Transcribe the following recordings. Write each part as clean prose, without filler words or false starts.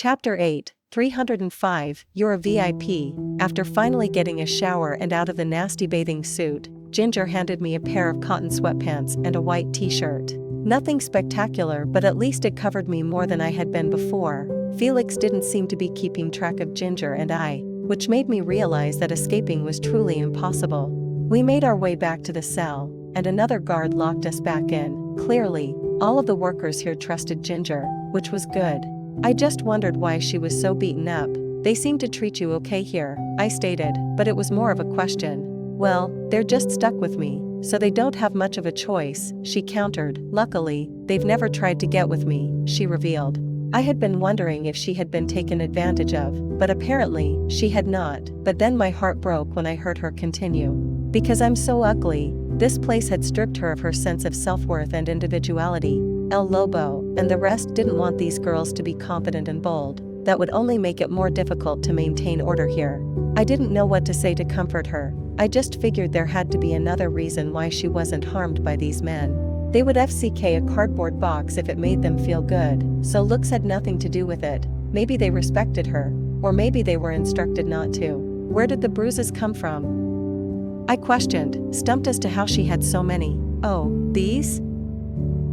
Chapter 8, 305, You're a VIP. After finally getting a shower and out of the nasty bathing suit, Ginger handed me a pair of cotton sweatpants and a white t-shirt. Nothing spectacular, but at least it covered me more than I had been before. Felix didn't seem to be keeping track of Ginger and I, which made me realize that escaping was truly impossible. We made our way back to the cell, and another guard locked us back in. Clearly, all of the workers here trusted Ginger, which was good. I just wondered why she was so beaten up. They seem to treat you okay here, I stated, but it was more of a question. Well, they're just stuck with me, so they don't have much of a choice, she countered. Luckily, they've never tried to get with me, she revealed. I had been wondering if she had been taken advantage of, but apparently, she had not. But then my heart broke when I heard her continue. Because I'm so ugly, this place had stripped her of her sense of self-worth and individuality. El Lobo and the rest didn't want these girls to be confident and bold. That would only make it more difficult to maintain order here. I didn't know what to say to comfort her. I just figured there had to be another reason why she wasn't harmed by these men. They would FCK a cardboard box if it made them feel good, so looks had nothing to do with it. Maybe they respected her, or maybe they were instructed not to. Where did the bruises come from? I questioned, stumped as to how she had so many. Oh, these?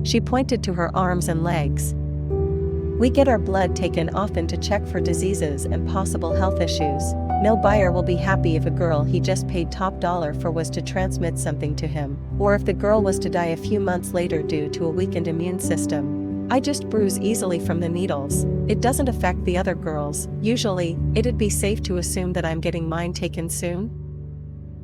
She pointed to her arms and legs. We get our blood taken often to check for diseases and possible health issues. No buyer will be happy if a girl he just paid top dollar for was to transmit something to him, or if the girl was to die a few months later due to a weakened immune system. I just bruise easily from the needles. It doesn't affect the other girls. Usually, it'd be safe to assume that I'm getting mine taken soon?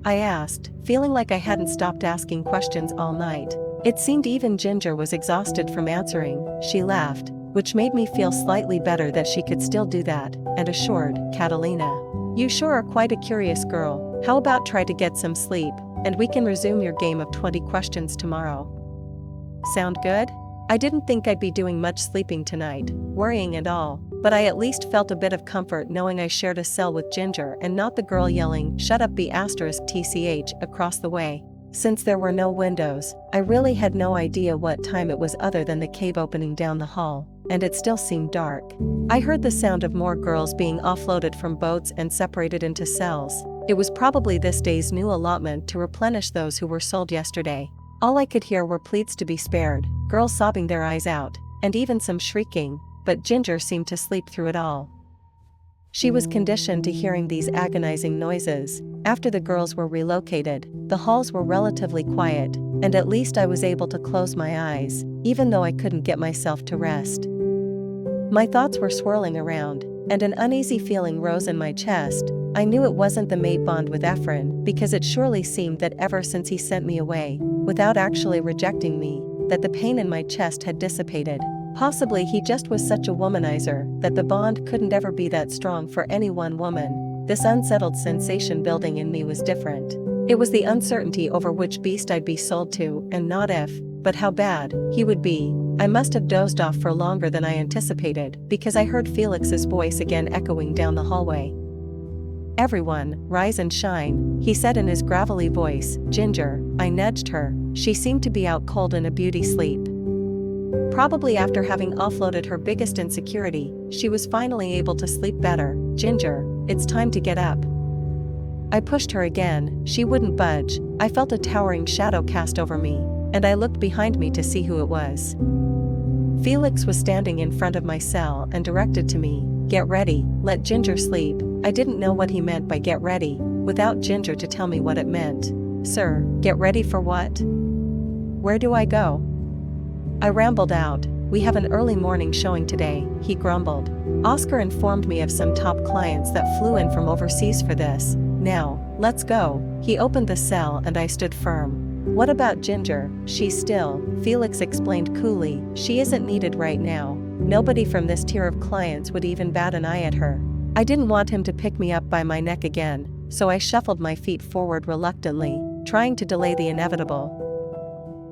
I asked, feeling like I hadn't stopped asking questions all night. It seemed even Ginger was exhausted from answering. She laughed, which made me feel slightly better that she could still do that, and assured, Catalina, you sure are quite a curious girl. How about try to get some sleep, and we can resume your game of 20 questions tomorrow. Sound good? I didn't think I'd be doing much sleeping tonight, worrying and all, but I at least felt a bit of comfort knowing I shared a cell with Ginger and not the girl yelling, shut up B*TCH across the way. Since there were no windows, I really had no idea what time it was other than the cave opening down the hall, and it still seemed dark. I heard the sound of more girls being offloaded from boats and separated into cells. It was probably this day's new allotment to replenish those who were sold yesterday. All I could hear were pleas to be spared, girls sobbing their eyes out, and even some shrieking, but Ginger seemed to sleep through it all. She was conditioned to hearing these agonizing noises. After the girls were relocated, the halls were relatively quiet, and at least I was able to close my eyes, even though I couldn't get myself to rest. My thoughts were swirling around, and an uneasy feeling rose in my chest. I knew it wasn't the mate bond with Efren, because it surely seemed that ever since he sent me away, without actually rejecting me, that the pain in my chest had dissipated. Possibly he just was such a womanizer that the bond couldn't ever be that strong for any one woman. This unsettled sensation building in me was different. It was the uncertainty over which beast I'd be sold to, and not if, but how bad, he would be. I must have dozed off for longer than I anticipated, because I heard Felix's voice again echoing down the hallway. Everyone, rise and shine, he said in his gravelly voice. Ginger, I nudged her. She seemed to be out cold in a beauty sleep. Probably after having offloaded her biggest insecurity, she was finally able to sleep better. Ginger, it's time to get up. I pushed her again. She wouldn't budge. I felt a towering shadow cast over me, and I looked behind me to see who it was. Felix was standing in front of my cell and directed to me, get ready, let Ginger sleep. I didn't know what he meant by get ready, without Ginger to tell me what it meant. Sir, get ready for what? Where do I go? I rambled out. We have an early morning showing today, he grumbled. Oscar informed me of some top clients that flew in from overseas for this. Now, let's go. He opened the cell and I stood firm. What about Ginger? She's still, Felix explained coolly. She isn't needed right now. Nobody from this tier of clients would even bat an eye at her. I didn't want him to pick me up by my neck again, so I shuffled my feet forward reluctantly, trying to delay the inevitable.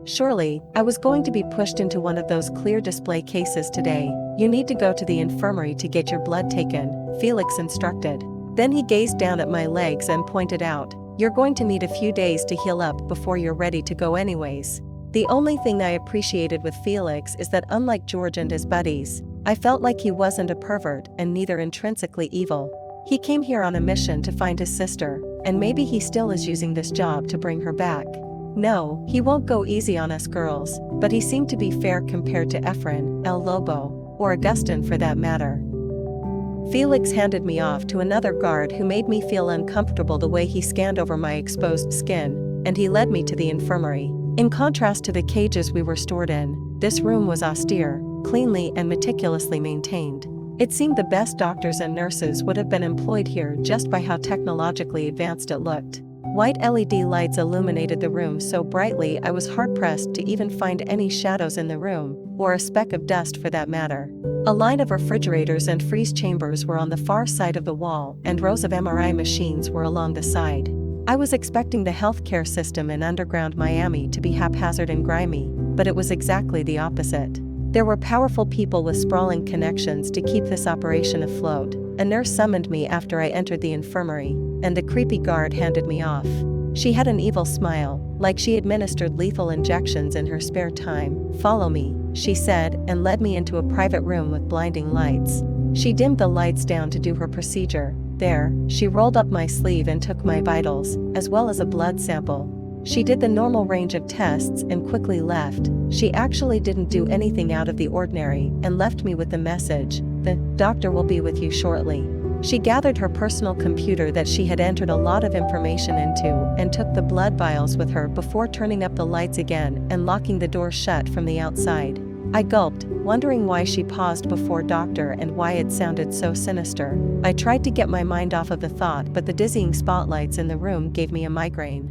Surely, I was going to be pushed into one of those clear display cases today. You need to go to the infirmary to get your blood taken, Felix instructed. Then he gazed down at my legs and pointed out, you're going to need a few days to heal up before you're ready to go anyways. The only thing I appreciated with Felix is that unlike George and his buddies, I felt like he wasn't a pervert and neither intrinsically evil. He came here on a mission to find his sister, and maybe he still is using this job to bring her back. No, he won't go easy on us girls, but he seemed to be fair compared to Efren, El Lobo, or Augustin for that matter. Felix handed me off to another guard who made me feel uncomfortable the way he scanned over my exposed skin, and he led me to the infirmary. In contrast to the cages we were stored in, this room was austere, cleanly and meticulously maintained. It seemed the best doctors and nurses would have been employed here just by how technologically advanced it looked. White LED lights illuminated the room so brightly I was hard-pressed to even find any shadows in the room, or a speck of dust for that matter. A line of refrigerators and freeze chambers were on the far side of the wall, and rows of MRI machines were along the side. I was expecting the healthcare system in underground Miami to be haphazard and grimy, but it was exactly the opposite. There were powerful people with sprawling connections to keep this operation afloat. A nurse summoned me after I entered the infirmary, and the creepy guard handed me off. She had an evil smile, like she administered lethal injections in her spare time. "Follow me," she said, and led me into a private room with blinding lights. She dimmed the lights down to do her procedure. There, she rolled up my sleeve and took my vitals, as well as a blood sample. She did the normal range of tests and quickly left. She actually didn't do anything out of the ordinary and left me with the message, "The doctor will be with you shortly." She gathered her personal computer that she had entered a lot of information into and took the blood vials with her before turning up the lights again and locking the door shut from the outside. I gulped, wondering why she paused before doctor and why it sounded so sinister. I tried to get my mind off of the thought, but the dizzying spotlights in the room gave me a migraine.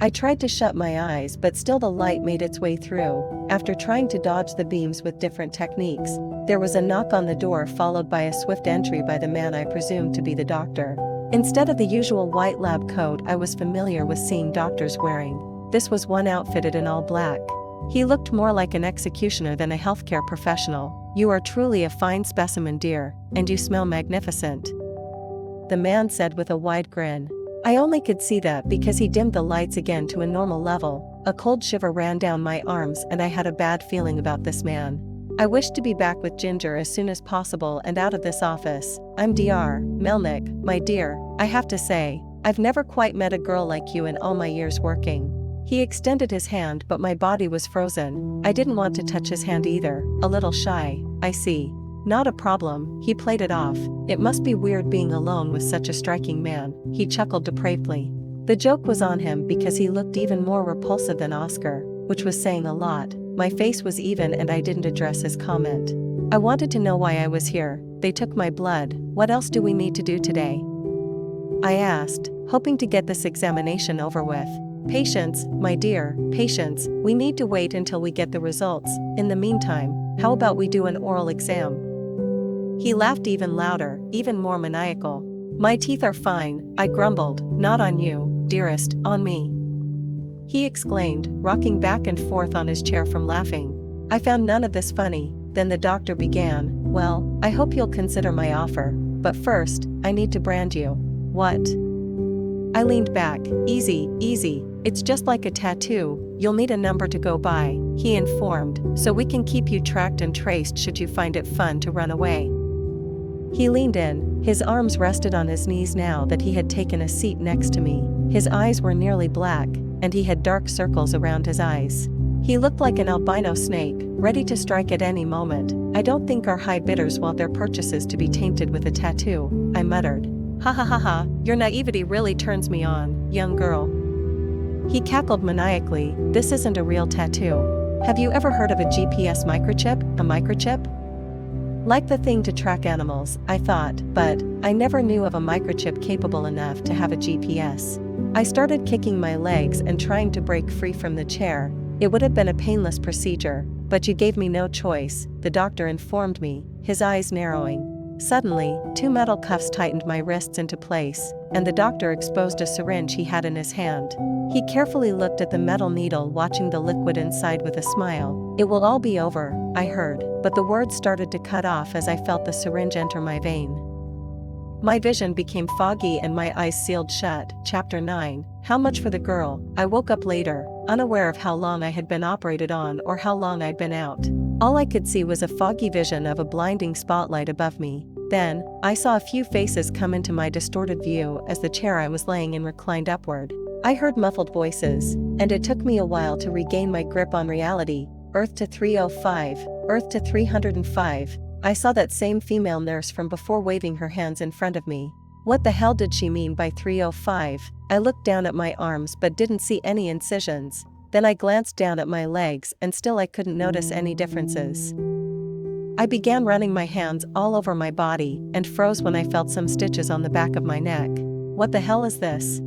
I tried to shut my eyes, but still the light made its way through. After trying to dodge the beams with different techniques, there was a knock on the door followed by a swift entry by the man I presumed to be the doctor. Instead of the usual white lab coat I was familiar with seeing doctors wearing, this was one outfitted in all black. He looked more like an executioner than a healthcare professional. "You are truly a fine specimen, dear, and you smell magnificent," the man said with a wide grin. I only could see that because he dimmed the lights again to a normal level. A cold shiver ran down my arms and I had a bad feeling about this man. I wished to be back with Ginger as soon as possible and out of this office. "I'm Dr. Melnick, my dear. I have to say, I've never quite met a girl like you in all my years working." He extended his hand, but my body was frozen. I didn't want to touch his hand either. A little shy, I see. "Not a problem," he played it off. "It must be weird being alone with such a striking man," he chuckled depravedly. The joke was on him because he looked even more repulsive than Oscar, which was saying a lot. My face was even and I didn't address his comment. "I wanted to know why I was here. They took my blood. What else do we need to do today?" I asked, hoping to get this examination over with. "Patience, my dear, patience. We need to wait until we get the results. In the meantime, how about we do an oral exam?" He laughed even louder, even more maniacal. "My teeth are fine," I grumbled. "Not on you, dearest, on me," he exclaimed, rocking back and forth on his chair from laughing. I found none of this funny. Then the doctor began, "Well, I hope you'll consider my offer. But first, I need to brand you." "What?" I leaned back. "Easy, easy. It's just like a tattoo. You'll need a number to go by," he informed, "so we can keep you tracked and traced should you find it fun to run away." He leaned in, his arms rested on his knees now that he had taken a seat next to me. His eyes were nearly black, and he had dark circles around his eyes. He looked like an albino snake, ready to strike at any moment. "I don't think our high bidders want their purchases to be tainted with a tattoo," I muttered. "Ha ha ha ha, your naivety really turns me on, young girl." He cackled maniacally. "This isn't a real tattoo. Have you ever heard of a GPS microchip? A microchip? Like the thing to track animals, I thought, but I never knew of a microchip capable enough to have a GPS. I started kicking my legs and trying to break free from the chair. It would have been a painless procedure, but you gave me no choice, the doctor informed me, his eyes narrowing. Suddenly, two metal cuffs tightened my wrists into place, and the doctor exposed a syringe he had in his hand. He carefully looked at the metal needle, watching the liquid inside with a smile. "It will all be over," I heard, but the words started to cut off as I felt the syringe enter my vein. My vision became foggy and my eyes sealed shut. Chapter 9. How much for the girl? I woke up later, unaware of how long I had been operated on or how long I'd been out. All I could see was a foggy vision of a blinding spotlight above me. Then, I saw a few faces come into my distorted view as the chair I was laying in reclined upward. I heard muffled voices, and it took me a while to regain my grip on reality. Earth to 305, Earth to 305. I saw that same female nurse from before waving her hands in front of me. What the hell did she mean by 305? I looked down at my arms but didn't see any incisions. Then I glanced down at my legs and still I couldn't notice any differences. I began running my hands all over my body and froze when I felt some stitches on the back of my neck. What the hell is this?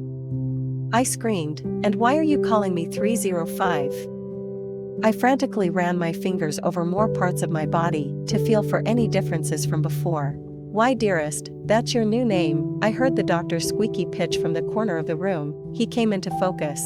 I screamed, and why are you calling me 305? I frantically ran my fingers over more parts of my body to feel for any differences from before. Why, dearest, that's your new name, I heard the doctor's squeaky pitch from the corner of the room. He came into focus.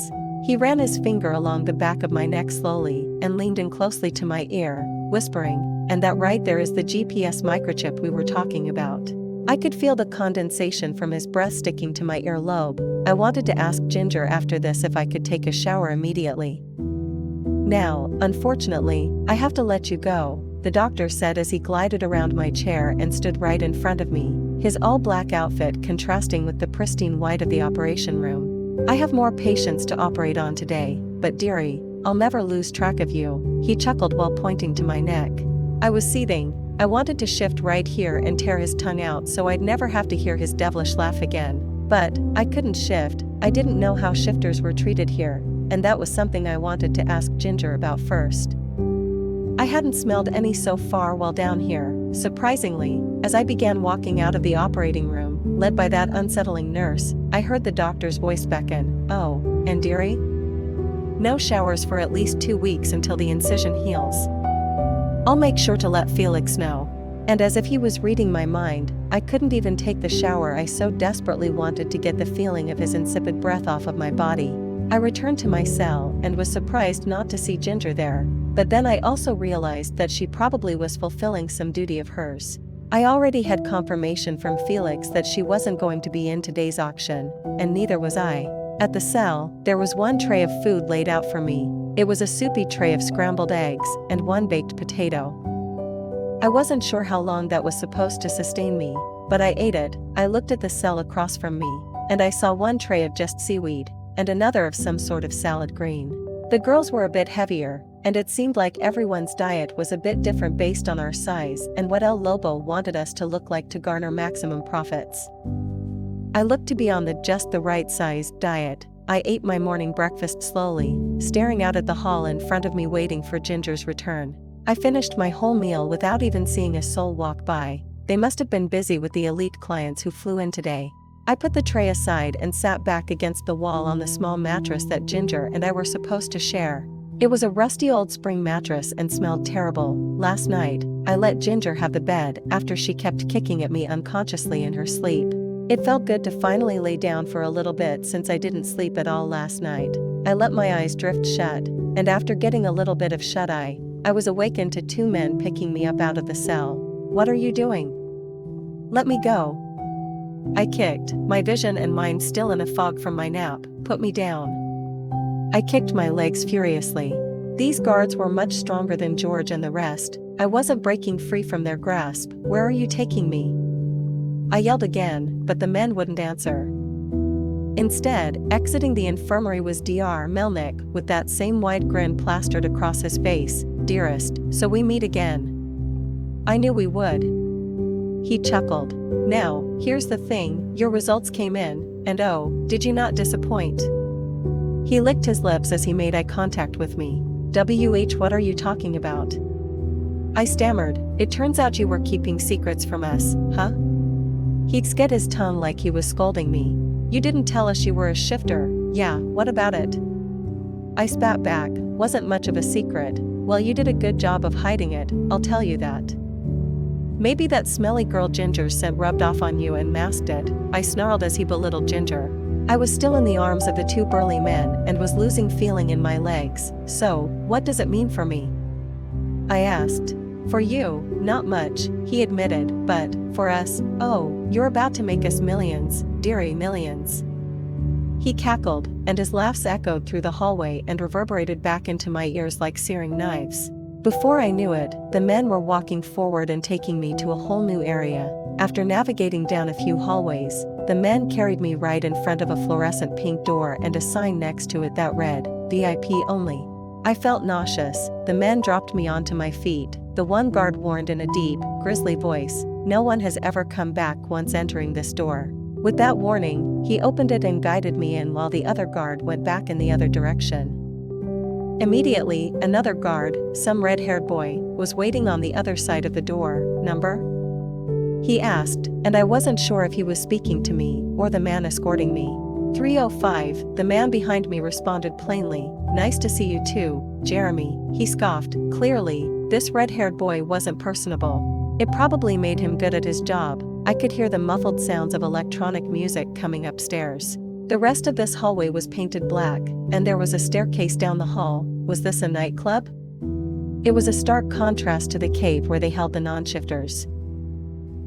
He ran his finger along the back of my neck slowly and leaned in closely to my ear, whispering, and that right there is the GPS microchip we were talking about. I could feel the condensation from his breath sticking to my earlobe. I wanted to ask Ginger after this if I could take a shower immediately. Now, unfortunately, I have to let you go, the doctor said as he glided around my chair and stood right in front of me, his all-black outfit contrasting with the pristine white of the operation room. I have more patients to operate on today, but dearie, I'll never lose track of you, he chuckled while pointing to my neck. I was seething. I wanted to shift right here and tear his tongue out so I'd never have to hear his devilish laugh again. But I couldn't shift. I didn't know how shifters were treated here, and that was something I wanted to ask Ginger about first. I hadn't smelled any so far while down here. Surprisingly, as I began walking out of the operating room, led by that unsettling nurse, I heard the doctor's voice beckon, "Oh, and dearie? No showers for at least 2 weeks until the incision heals. I'll make sure to let Felix know." And as if he was reading my mind, I couldn't even take the shower. I so desperately wanted to get the feeling of his insipid breath off of my body. I returned to my cell and was surprised not to see Ginger there, but then I also realized that she probably was fulfilling some duty of hers. I already had confirmation from Felix that she wasn't going to be in today's auction, and neither was I. At the cell, there was one tray of food laid out for me. It was a soupy tray of scrambled eggs and one baked potato. I wasn't sure how long that was supposed to sustain me, but I ate it. I looked at the cell across from me, and I saw one tray of just seaweed, and another of some sort of salad green. The girls were a bit heavier, and it seemed like everyone's diet was a bit different based on our size and what El Lobo wanted us to look like to garner maximum profits. I looked to be on the just the right size diet. I ate my morning breakfast slowly, staring out at the hall in front of me waiting for Ginger's return. I finished my whole meal without even seeing a soul walk by. They must have been busy with the elite clients who flew in today. I put the tray aside and sat back against the wall on the small mattress that Ginger and I were supposed to share. It was a rusty old spring mattress and smelled terrible. Last night, I let Ginger have the bed after she kept kicking at me unconsciously in her sleep. It felt good to finally lay down for a little bit since I didn't sleep at all last night. I let my eyes drift shut, and after getting a little bit of shut-eye, I was awakened to 2 men picking me up out of the cell. "What are you doing? Let me go." I kicked, my vision and mind still in a fog from my nap. "Put me down." I kicked my legs furiously. These guards were much stronger than George and the rest. I wasn't breaking free from their grasp. "Where are you taking me?" I yelled again, but the men wouldn't answer. Instead, exiting the infirmary was Dr. Melnick with that same wide grin plastered across his face. "Dearest, so we meet again." I knew we would. He chuckled. "Now, here's the thing, your results came in, and oh, did you not disappoint?" He licked his lips as he made eye contact with me. What are you talking about?" I stammered. "It turns out you were keeping secrets from us, huh?" He'd sked his tongue like he was scolding me. "You didn't tell us you were a shifter." "Yeah, what about it?" I spat back. "Wasn't much of a secret." "Well, you did a good job of hiding it, I'll tell you that." "Maybe that smelly girl Ginger's scent rubbed off on you and masked it," I snarled as he belittled Ginger. I was still in the arms of the 2 burly men and was losing feeling in my legs. "So, what does it mean for me?" I asked. "For you, not much," he admitted, "but, for us, oh, you're about to make us millions, dearie, millions." He cackled, and his laughs echoed through the hallway and reverberated back into my ears like searing knives. Before I knew it, the men were walking forward and taking me to a whole new area. After navigating down a few hallways, the men carried me right in front of a fluorescent pink door and a sign next to it that read, VIP only. I felt nauseous. The men dropped me onto my feet. The one guard warned in a deep, grisly voice, "No one has ever come back once entering this door." With that warning, he opened it and guided me in while the other guard went back in the other direction. Immediately, another guard, some red-haired boy, was waiting on the other side of the door. "Number?" he asked, and I wasn't sure if he was speaking to me or the man escorting me. 305, the man behind me responded plainly. "Nice to see you too, Jeremy," he scoffed. Clearly, this red-haired boy wasn't personable. It probably made him good at his job. I could hear the muffled sounds of electronic music coming upstairs. The rest of this hallway was painted black, and there was a staircase down the hall. Was this a nightclub? It was a stark contrast to the cave where they held the non-shifters.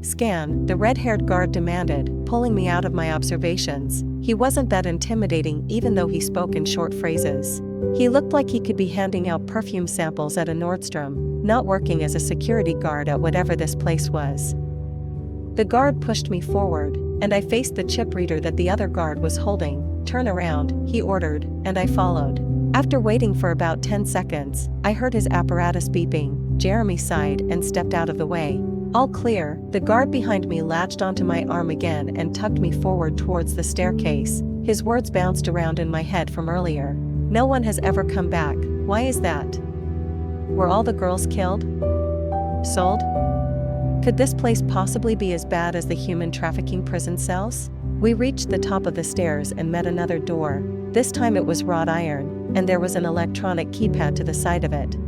"Scan," the red-haired guard demanded, pulling me out of my observations. He wasn't that intimidating even though he spoke in short phrases. He looked like he could be handing out perfume samples at a Nordstrom, not working as a security guard at whatever this place was. The guard pushed me forward, and I faced the chip reader that the other guard was holding. "Turn around," he ordered, and I followed. After waiting for about 10 seconds, I heard his apparatus beeping. Jeremy sighed and stepped out of the way. "All clear." The guard behind me latched onto my arm again and tugged me forward towards the staircase. His words bounced around in my head from earlier. "No one has ever come back. Why is that? Were all the girls killed? Sold? Could this place possibly be as bad as the human trafficking prison cells?" We reached the top of the stairs and met another door. This time it was wrought iron, and there was an electronic keypad to the side of it.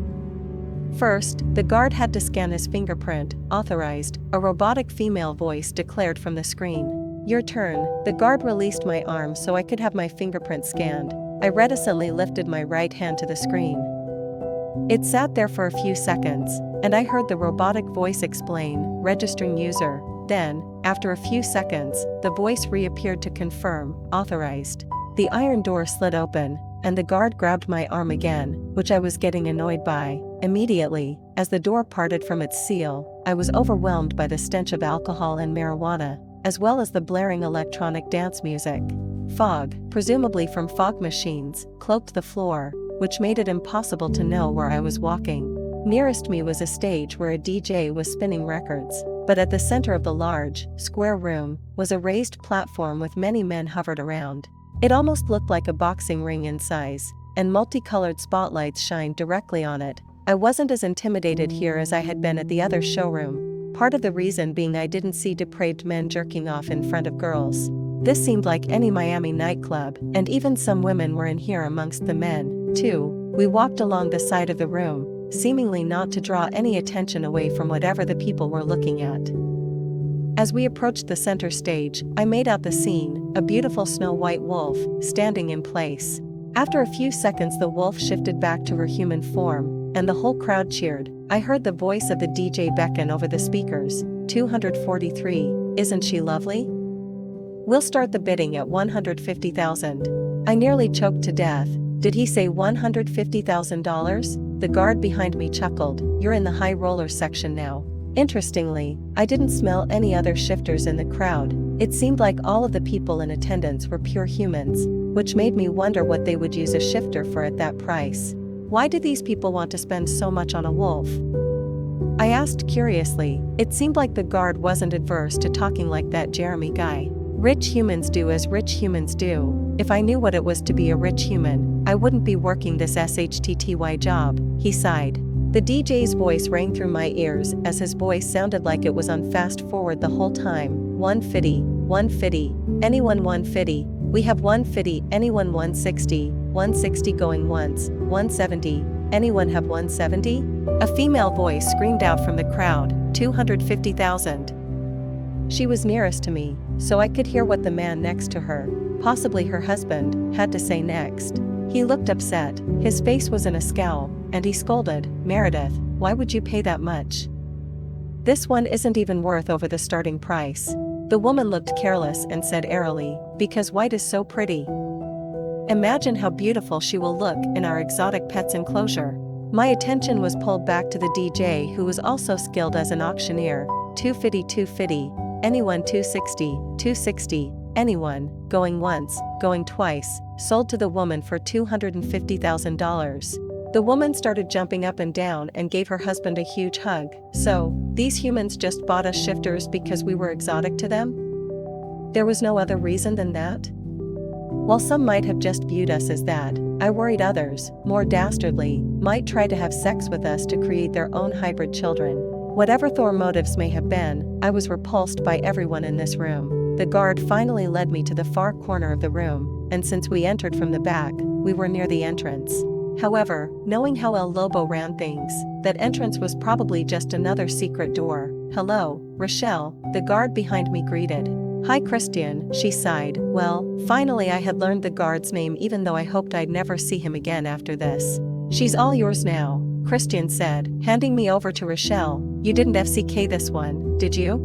First, the guard had to scan his fingerprint. "Authorized," a robotic female voice declared from the screen. "Your turn." The guard released my arm so I could have my fingerprint scanned. I reticently lifted my right hand to the screen. It sat there for a few seconds, and I heard the robotic voice explain, "Registering user." Then, after a few seconds, the voice reappeared to confirm, "Authorized." The iron door slid open, and the guard grabbed my arm again, which I was getting annoyed by. Immediately, as the door parted from its seal, I was overwhelmed by the stench of alcohol and marijuana, as well as the blaring electronic dance music. Fog, presumably from fog machines, cloaked the floor, which made it impossible to know where I was walking. Nearest me was a stage where a DJ was spinning records, but at the center of the large, square room, was a raised platform with many men hovered around. It almost looked like a boxing ring in size, and multicolored spotlights shined directly on it. I wasn't as intimidated here as I had been at the other showroom, part of the reason being I didn't see depraved men jerking off in front of girls. This seemed like any Miami nightclub, and even some women were in here amongst the men, too. We walked along the side of the room, seemingly not to draw any attention away from whatever the people were looking at. As we approached the center stage, I made out the scene, a beautiful snow-white wolf, standing in place. After a few seconds the wolf shifted back to her human form, and the whole crowd cheered. I heard the voice of the DJ beckon over the speakers. 243, isn't she lovely? We'll start the bidding at 150,000. I nearly choked to death. Did he say $150,000? The guard behind me chuckled. You're in the high roller section now. Interestingly, I didn't smell any other shifters in the crowd. It seemed like all of the people in attendance were pure humans, which made me wonder what they would use a shifter for at that price. Why do these people want to spend so much on a wolf? I asked curiously. It seemed like the guard wasn't adverse to talking like that Jeremy guy. Rich humans do as rich humans do. If I knew what it was to be a rich human, I wouldn't be working this SHTTY job, he sighed. The DJ's voice rang through my ears as his voice sounded like it was on fast forward the whole time. 150, 150, anyone 150, we have 150, anyone 160, 160 going once, 170, anyone have 170? A female voice screamed out from the crowd, 250,000. She was nearest to me, so I could hear what the man next to her, possibly her husband, had to say next. He looked upset, his face was in a scowl, and he scolded, Meredith, why would you pay that much? This one isn't even worth over the starting price. The woman looked careless and said airily, because white is so pretty. Imagine how beautiful she will look in our exotic pets enclosure. My attention was pulled back to the DJ, who was also skilled as an auctioneer. 250, 250, anyone 260, 260, anyone, going once, going twice, sold to the woman for $250,000. The woman started jumping up and down and gave her husband a huge hug. So, these humans just bought us shifters because we were exotic to them? There was no other reason than that? While some might have just viewed us as that, I worried others, more dastardly, might try to have sex with us to create their own hybrid children. Whatever their motives may have been, I was repulsed by everyone in this room. The guard finally led me to the far corner of the room, and since we entered from the back, we were near the entrance. However, knowing how El Lobo ran things, that entrance was probably just another secret door. "Hello, Rochelle," the guard behind me greeted. "Hi Christian," she sighed. Well, finally I had learned the guard's name, even though I hoped I'd never see him again after this. "She's all yours now," Christian said, handing me over to Rochelle. "You didn't FCK this one, did you?"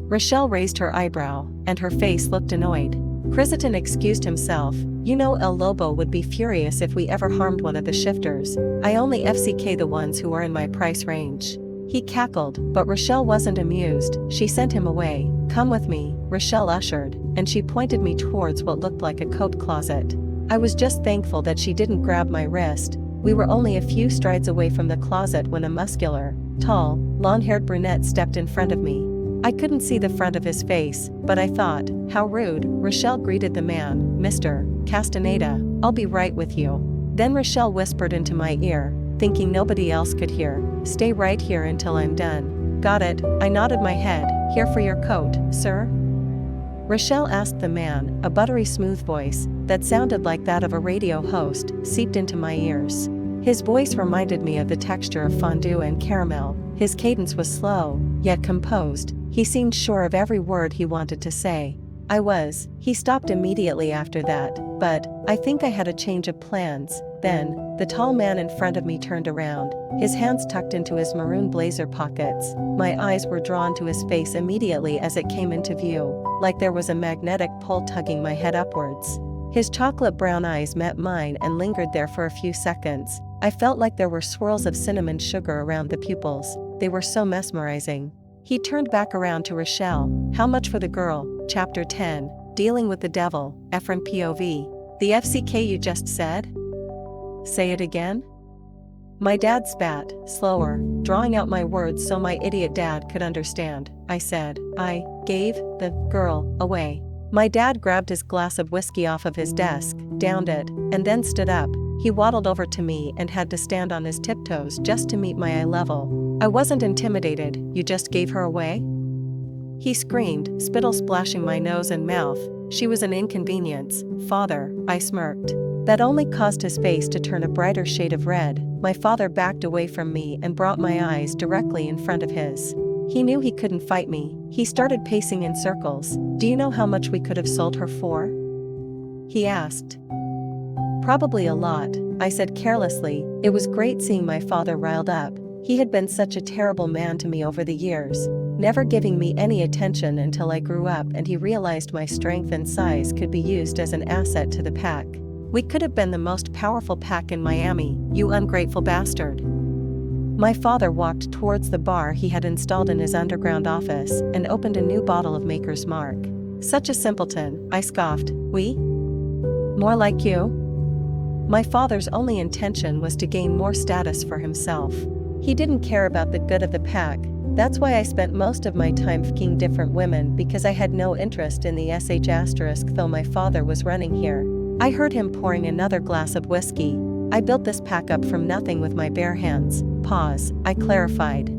Rochelle raised her eyebrow, and her face looked annoyed. Christian excused himself. "You know El Lobo would be furious if we ever harmed one of the shifters. I only FCK the ones who are in my price range." He cackled, but Rochelle wasn't amused. She sent him away. "Come with me," Rochelle ushered, and she pointed me towards what looked like a coat closet. I was just thankful that she didn't grab my wrist. We were only a few strides away from the closet when a muscular, tall, long-haired brunette stepped in front of me. I couldn't see the front of his face, but I thought, how rude. Rochelle greeted the man. "Mr. Castaneda, I'll be right with you." Then Rochelle whispered into my ear, thinking nobody else could hear, "Stay right here until I'm done." "Got it," I nodded my head. "Here for your coat, sir?" Rochelle asked the man. A buttery smooth voice, that sounded like that of a radio host, seeped into my ears. His voice reminded me of the texture of fondue and caramel. His cadence was slow, yet composed. He seemed sure of every word he wanted to say. He stopped immediately after that, but I think I had a change of plans. Then, the tall man in front of me turned around, his hands tucked into his maroon blazer pockets. My eyes were drawn to his face immediately as it came into view, like there was a magnetic pull tugging my head upwards. His chocolate brown eyes met mine and lingered there for a few seconds. I felt like there were swirls of cinnamon sugar around the pupils. They were so mesmerizing. He turned back around to Rochelle. "How much for the girl?" Chapter 10, Dealing with the Devil, Efren POV. "The FCK you just said?" "Say it again?" My dad spat, slower, drawing out my words so my idiot dad could understand. I said, "I gave the girl away." My dad grabbed his glass of whiskey off of his desk, downed it, and then stood up. He waddled over to me and had to stand on his tiptoes just to meet my eye level. I wasn't intimidated. "You just gave her away?" He screamed, spittle splashing my nose and mouth. "She was an inconvenience, father," I smirked. That only caused his face to turn a brighter shade of red. My father backed away from me and brought my eyes directly in front of his. He knew he couldn't fight me. He started pacing in circles. "Do you know how much we could have sold her for?" he asked. "Probably a lot," I said carelessly. It was great seeing my father riled up. He had been such a terrible man to me over the years, never giving me any attention until I grew up and he realized my strength and size could be used as an asset to the pack. "We could have been the most powerful pack in Miami, you ungrateful bastard." My father walked towards the bar he had installed in his underground office and opened a new bottle of Maker's Mark. "Such a simpleton," I scoffed. "We? More like you?" My father's only intention was to gain more status for himself. He didn't care about the good of the pack. That's why I spent most of my time f***ing different women, because I had no interest in the sh** though my father was running here. I heard him pouring another glass of whiskey. "I built this pack up from nothing with my bare hands." Pause, I clarified.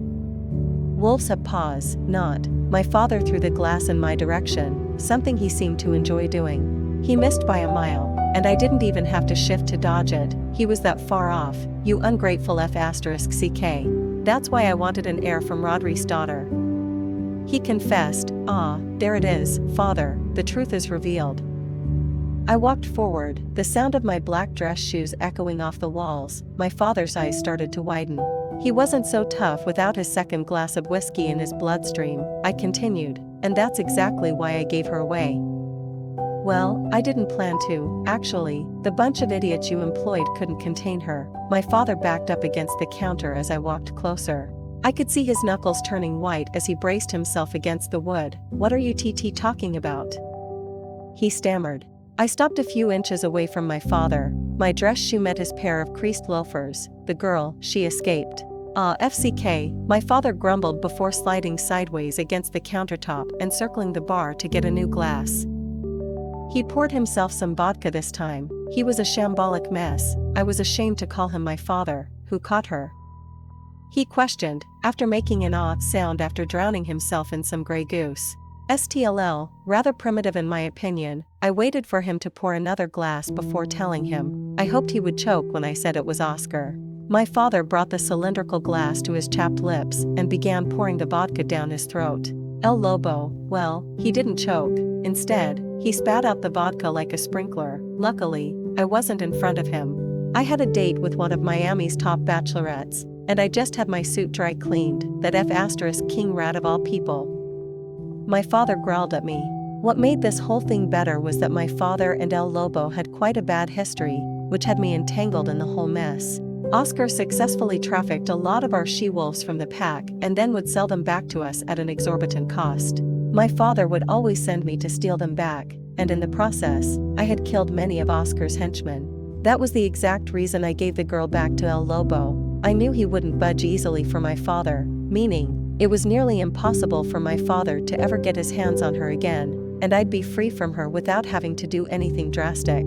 "Wolves have paws, not." My father threw the glass in my direction, something he seemed to enjoy doing. He missed by a mile, and I didn't even have to shift to dodge it. He was that far off. "You ungrateful F***ck. That's why I wanted an heir from Rodri's daughter." He confessed. "Ah, there it is, father, the truth is revealed." I walked forward, the sound of my black dress shoes echoing off the walls. My father's eyes started to widen. He wasn't so tough without his second glass of whiskey in his bloodstream. I continued, "And that's exactly why I gave her away." Well, I didn't plan to, actually. The bunch of idiots you employed couldn't contain her. My father backed up against the counter as I walked closer. I could see his knuckles turning white as he braced himself against the wood. What are you talking about? He stammered. I stopped a few inches away from my father. My dress shoe met his pair of creased loafers. The girl, she escaped. FCK, my father grumbled before sliding sideways against the countertop and circling the bar to get a new glass. He poured himself some vodka this time. He was a shambolic mess. I was ashamed to call him my father. Who caught her? He questioned, after making an sound after drowning himself in some Grey Goose. STLL, rather primitive in my opinion. I waited for him to pour another glass before telling him. I hoped he would choke when I said it was Oscar. My father brought the cylindrical glass to his chapped lips and began pouring the vodka down his throat. El Lobo, well, he didn't choke. Instead, he spat out the vodka like a sprinkler. Luckily, I wasn't in front of him. I had a date with one of Miami's top bachelorettes, and I just had my suit dry cleaned, that King rat of all people. My father growled at me. What made this whole thing better was that my father and El Lobo had quite a bad history, which had me entangled in the whole mess. Oscar successfully trafficked a lot of our she-wolves from the pack and then would sell them back to us at an exorbitant cost. My father would always send me to steal them back, and in the process, I had killed many of Oscar's henchmen. That was the exact reason I gave the girl back to El Lobo. I knew he wouldn't budge easily for my father, meaning, it was nearly impossible for my father to ever get his hands on her again, and I'd be free from her without having to do anything drastic.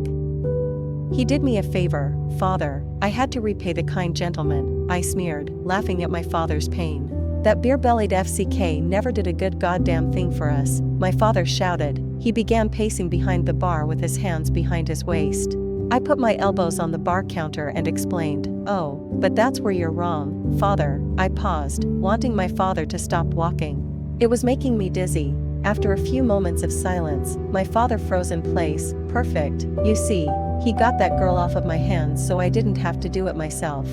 He did me a favor, father. I had to repay the kind gentleman, I sneered, laughing at my father's pain. That beer-bellied FCK never did a good goddamn thing for us, my father shouted. He began pacing behind the bar with his hands behind his waist. I put my elbows on the bar counter and explained, oh, but that's where you're wrong, father. I paused, wanting my father to stop walking. It was making me dizzy. After a few moments of silence, my father froze in place. Perfect. You see, he got that girl off of my hands so I didn't have to do it myself.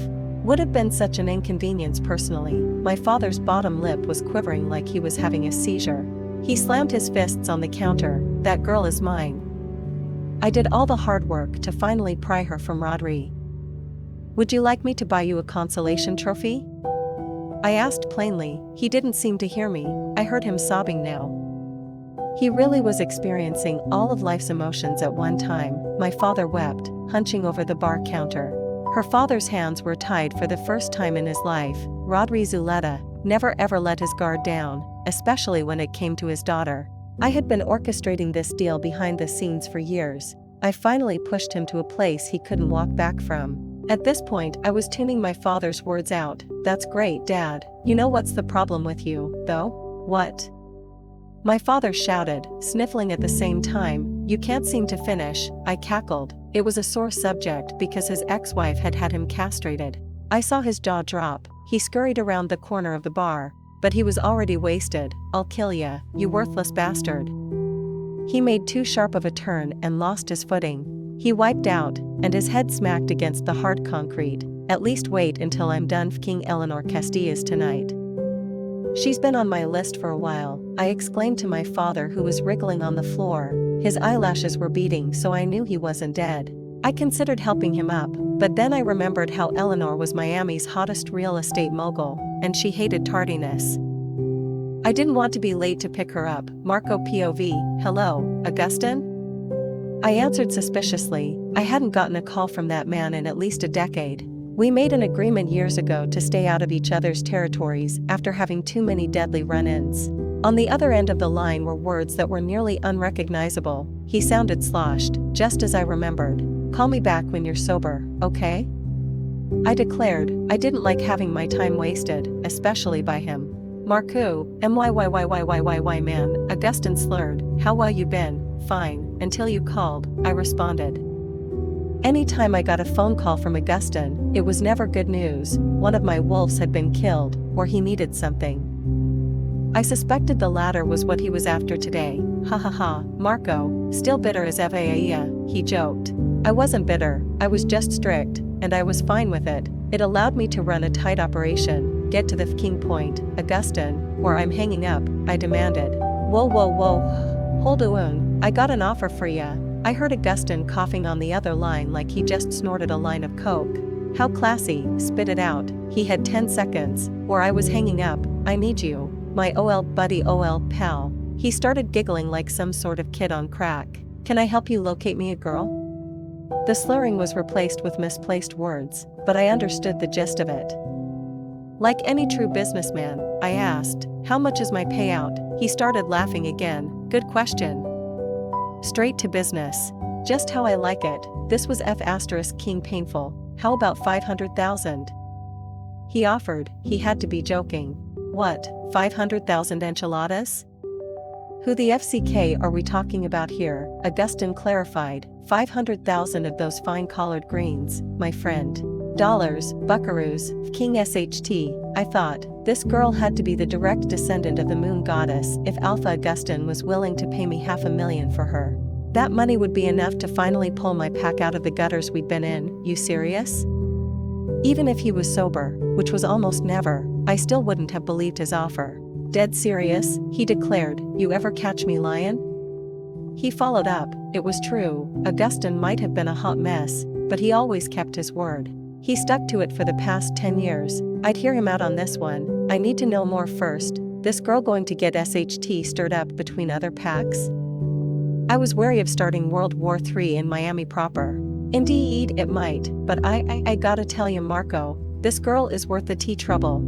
Would have been such an inconvenience personally. My father's bottom lip was quivering like he was having a seizure. He slammed his fists on the counter. That girl is mine. I did all the hard work to finally pry her from Rodri. Would you like me to buy you a consolation trophy? I asked plainly. He didn't seem to hear me. I heard him sobbing now. He really was experiencing all of life's emotions at one time. My father wept, hunching over the bar counter. Her father's hands were tied for the first time in his life. Rodri Zuleta never ever let his guard down, especially when it came to his daughter. I had been orchestrating this deal behind the scenes for years. I finally pushed him to a place he couldn't walk back from. At this point, I was tuning my father's words out. That's great, Dad. You know what's the problem with you, though? What? My father shouted, sniffling at the same time. You can't seem to finish, I cackled. It was a sore subject because his ex-wife had had him castrated. I saw his jaw drop. He scurried around the corner of the bar. But he was already wasted. I'll kill ya, you worthless bastard. He made too sharp of a turn and lost his footing. He wiped out, and his head smacked against the hard concrete. At least wait until I'm done f***ing Eleanor Castillas tonight. She's been on my list for a while, I exclaimed to my father who was wriggling on the floor. His eyelashes were beating so I knew he wasn't dead. I considered helping him up, but then I remembered how Eleanor was Miami's hottest real estate mogul, and she hated tardiness. I didn't want to be late to pick her up. Marco POV, hello, Augustin? I answered suspiciously. I hadn't gotten a call from that man in at least a decade. We made an agreement years ago to stay out of each other's territories after having too many deadly run-ins. On the other end of the line were words that were nearly unrecognizable. He sounded sloshed, just as I remembered. Call me back when you're sober, okay? I declared. I didn't like having my time wasted, especially by him. Marco, MYYYYYYY man, Augustin slurred. How well you been? Fine, until you called, I responded. Anytime I got a phone call from Augustin, it was never good news. One of my wolves had been killed, or he needed something. I suspected the latter was what he was after today. Ha ha ha, Marco, still bitter as Eva, he joked. I wasn't bitter, I was just strict, and I was fine with it. It allowed me to run a tight operation, get to the f***ing point, Augustin, or I'm hanging up, I demanded. Whoa, hold on, I got an offer for ya. I heard Augustin coughing on the other line like he just snorted a line of coke. How classy, spit it out. He had 10 seconds, or I was hanging up. I need you, my OL buddy OL pal. He started giggling like some sort of kid on crack. Can I help you locate me a girl? The slurring was replaced with misplaced words, but I understood the gist of it. Like any true businessman, I asked, how much is my payout? He started laughing again. Good question. Straight to business. Just how I like it. This was King painful. How about 500,000? He offered. He had to be joking. What, 500,000 enchiladas? Who the FCK are we talking about here? Augustin clarified. 500,000 of those fine collard greens, my friend. Dollars, buckaroos, King SHT. I thought, this girl had to be the direct descendant of the moon goddess if Alpha Augustin was willing to pay me $500,000 for her. That money would be enough to finally pull my pack out of the gutters we'd been in. You serious? Even if he was sober, which was almost never, I still wouldn't have believed his offer. Dead serious, he declared. You ever catch me lying? He followed up. It was true. Augustin might have been a hot mess, but he always kept his word. He stuck to it for the past 10 years. I'd hear him out on this one. I need to know more first. This girl going to get SHT stirred up between other packs? I was wary of starting World War III in Miami proper. Indeed, it might, but I gotta tell you, Marco, this girl is worth the tea trouble.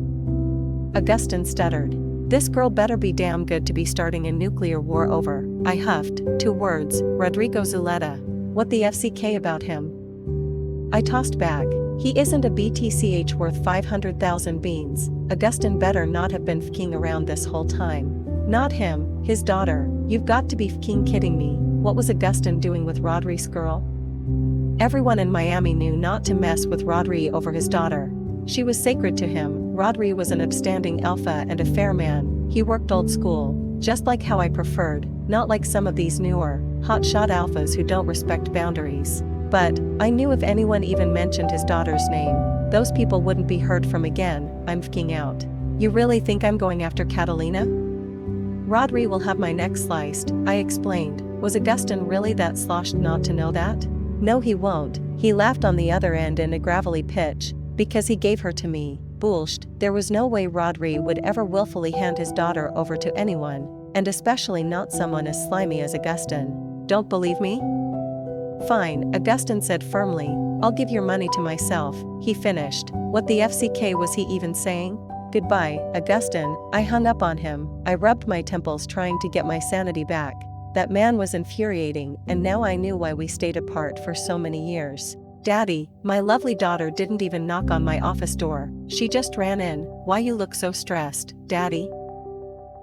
Augustin stuttered. This girl better be damn good to be starting a nuclear war over. I huffed. 2 words, Rodrigo Zuleta. What the FCK about him? I tossed back. He isn't a BTCH worth 500,000 beans. Augustin better not have been f***ing around this whole time. Not him, his daughter. You've got to be f***ing kidding me. What was Augustin doing with Rodri's girl? Everyone in Miami knew not to mess with Rodri over his daughter. She was sacred to him. Rodri was an upstanding alpha and a fair man. He worked old school, just like how I preferred, not like some of these newer, hotshot alphas who don't respect boundaries. But I knew if anyone even mentioned his daughter's name, those people wouldn't be heard from again. I'm f***ing out. You really think I'm going after Catalina? Rodri will have my neck sliced, I explained. Was Augustin really that sloshed not to know that? No, he won't. He laughed on the other end in a gravelly pitch. Because he gave her to me. Bullshit. There was no way Rodri would ever willfully hand his daughter over to anyone, and especially not someone as slimy as Augustin. Don't believe me? Fine, Augustin said firmly. I'll give your money to myself, he finished. What the FCK was he even saying? Goodbye, Augustin. I hung up on him. I rubbed my temples trying to get my sanity back. That man was infuriating, and now I knew why we stayed apart for so many years. Daddy, my lovely daughter didn't even knock on my office door. She just ran in. Why you look so stressed, Daddy?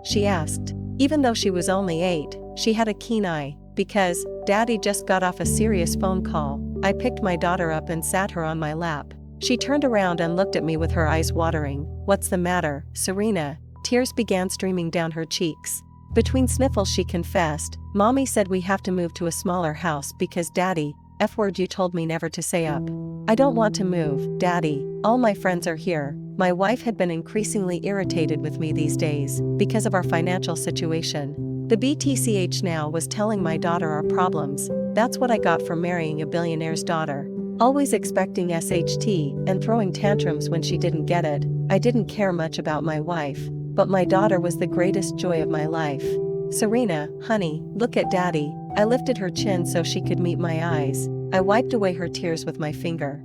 She asked. Even though she was only 8, she had a keen eye. Because, Daddy just got off a serious phone call. I picked my daughter up and sat her on my lap. She turned around and looked at me with her eyes watering. What's the matter, Serena? Tears began streaming down her cheeks. Between sniffles she confessed, Mommy said we have to move to a smaller house because Daddy, F-word you told me never to say up. I don't want to move, Daddy. All my friends are here. My wife had been increasingly irritated with me these days because of our financial situation. The BTCH now was telling my daughter our problems. That's what I got for marrying a billionaire's daughter. Always expecting SHT and throwing tantrums when she didn't get it. I didn't care much about my wife, but my daughter was the greatest joy of my life. Serena, honey, look at Daddy. I lifted her chin so she could meet my eyes. I wiped away her tears with my finger.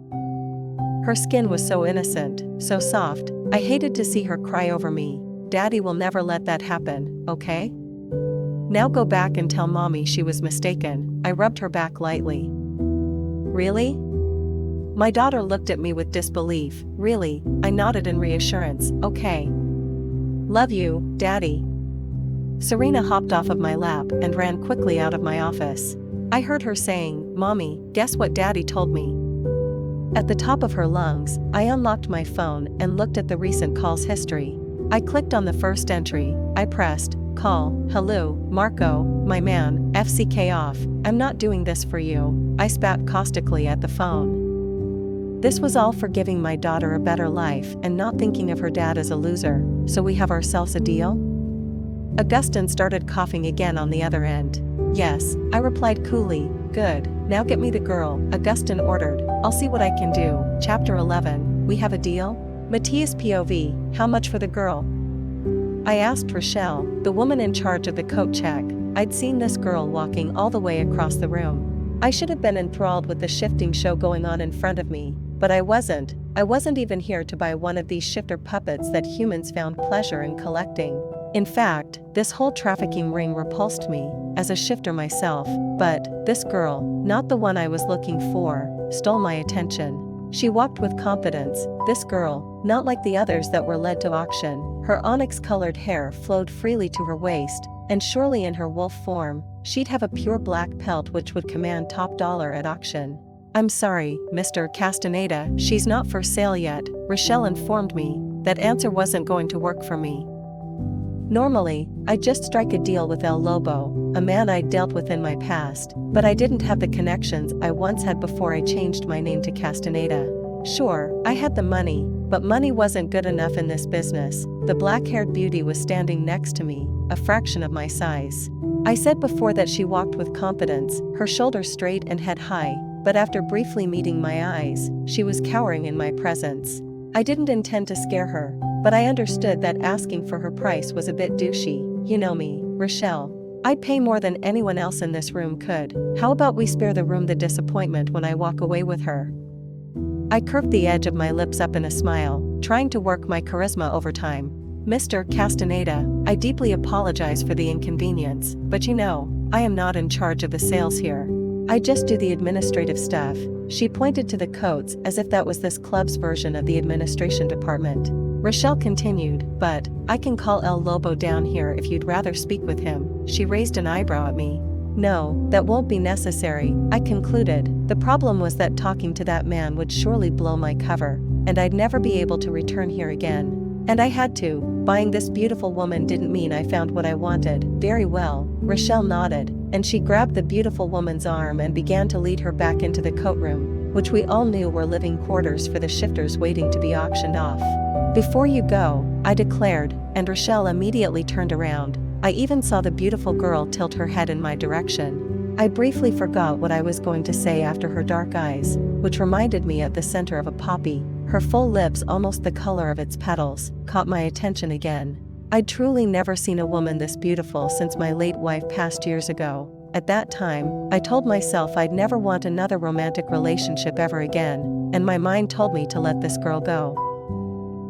Her skin was so innocent, so soft. I hated to see her cry over me. Daddy will never let that happen, okay? Now go back and tell Mommy she was mistaken. I rubbed her back lightly. Really? My daughter looked at me with disbelief. Really? I nodded in reassurance. Okay. Love you, Daddy. Serena hopped off of my lap and ran quickly out of my office. I heard her saying, Mommy, guess what Daddy told me? At the top of her lungs, I unlocked my phone and looked at the recent calls history. I clicked on the first entry. I pressed, call, hello, Marco, my man, FCK off. I'm not doing this for you. I spat caustically at the phone. This was all for giving my daughter a better life and not thinking of her dad as a loser. So we have ourselves a deal? Augustin started coughing again on the other end. Yes, I replied coolly. Good, now get me the girl, Augustin ordered. I'll see what I can do. Chapter 11, we have a deal? Matias POV, how much for the girl? I asked Rochelle, the woman in charge of the coat check. I'd seen this girl walking all the way across the room. I should have been enthralled with the shifting show going on in front of me, but I wasn't. I wasn't even here to buy one of these shifter puppets that humans found pleasure in collecting. In fact, this whole trafficking ring repulsed me, as a shifter myself, but this girl, not the one I was looking for, stole my attention. She walked with confidence, this girl, not like the others that were led to auction. Her onyx-colored hair flowed freely to her waist, and surely in her wolf form, she'd have a pure black pelt which would command top dollar at auction. I'm sorry, Mr. Castaneda, she's not for sale yet, Rochelle informed me. That answer wasn't going to work for me. Normally, I'd just strike a deal with El Lobo, a man I'd dealt with in my past, but I didn't have the connections I once had before I changed my name to Castaneda. Sure, I had the money, but money wasn't good enough in this business. The black-haired beauty was standing next to me, a fraction of my size. I said before that she walked with confidence, her shoulders straight and head high, but after briefly meeting my eyes, she was cowering in my presence. I didn't intend to scare her, but I understood that asking for her price was a bit douchey. You know me, Rochelle. I'd pay more than anyone else in this room could. How about we spare the room the disappointment when I walk away with her? I curved the edge of my lips up in a smile, trying to work my charisma overtime. Mr. Castaneda, I deeply apologize for the inconvenience, but you know, I am not in charge of the sales here. I just do the administrative stuff. She pointed to the coats as if that was this club's version of the administration department. Rochelle continued, but I can call El Lobo down here if you'd rather speak with him. She raised an eyebrow at me. No, that won't be necessary, I concluded. The problem was that talking to that man would surely blow my cover, and I'd never be able to return here again. And I had to. Buying this beautiful woman didn't mean I found what I wanted. Very well, Rochelle nodded, and she grabbed the beautiful woman's arm and began to lead her back into the coat room, which we all knew were living quarters for the shifters waiting to be auctioned off. Before you go, I declared, and Rochelle immediately turned around. I even saw the beautiful girl tilt her head in my direction. I briefly forgot what I was going to say after her dark eyes, which reminded me at the center of a poppy, her full lips almost the color of its petals, caught my attention again. I'd truly never seen a woman this beautiful since my late wife passed years ago. At that time, I told myself I'd never want another romantic relationship ever again, and my mind told me to let this girl go.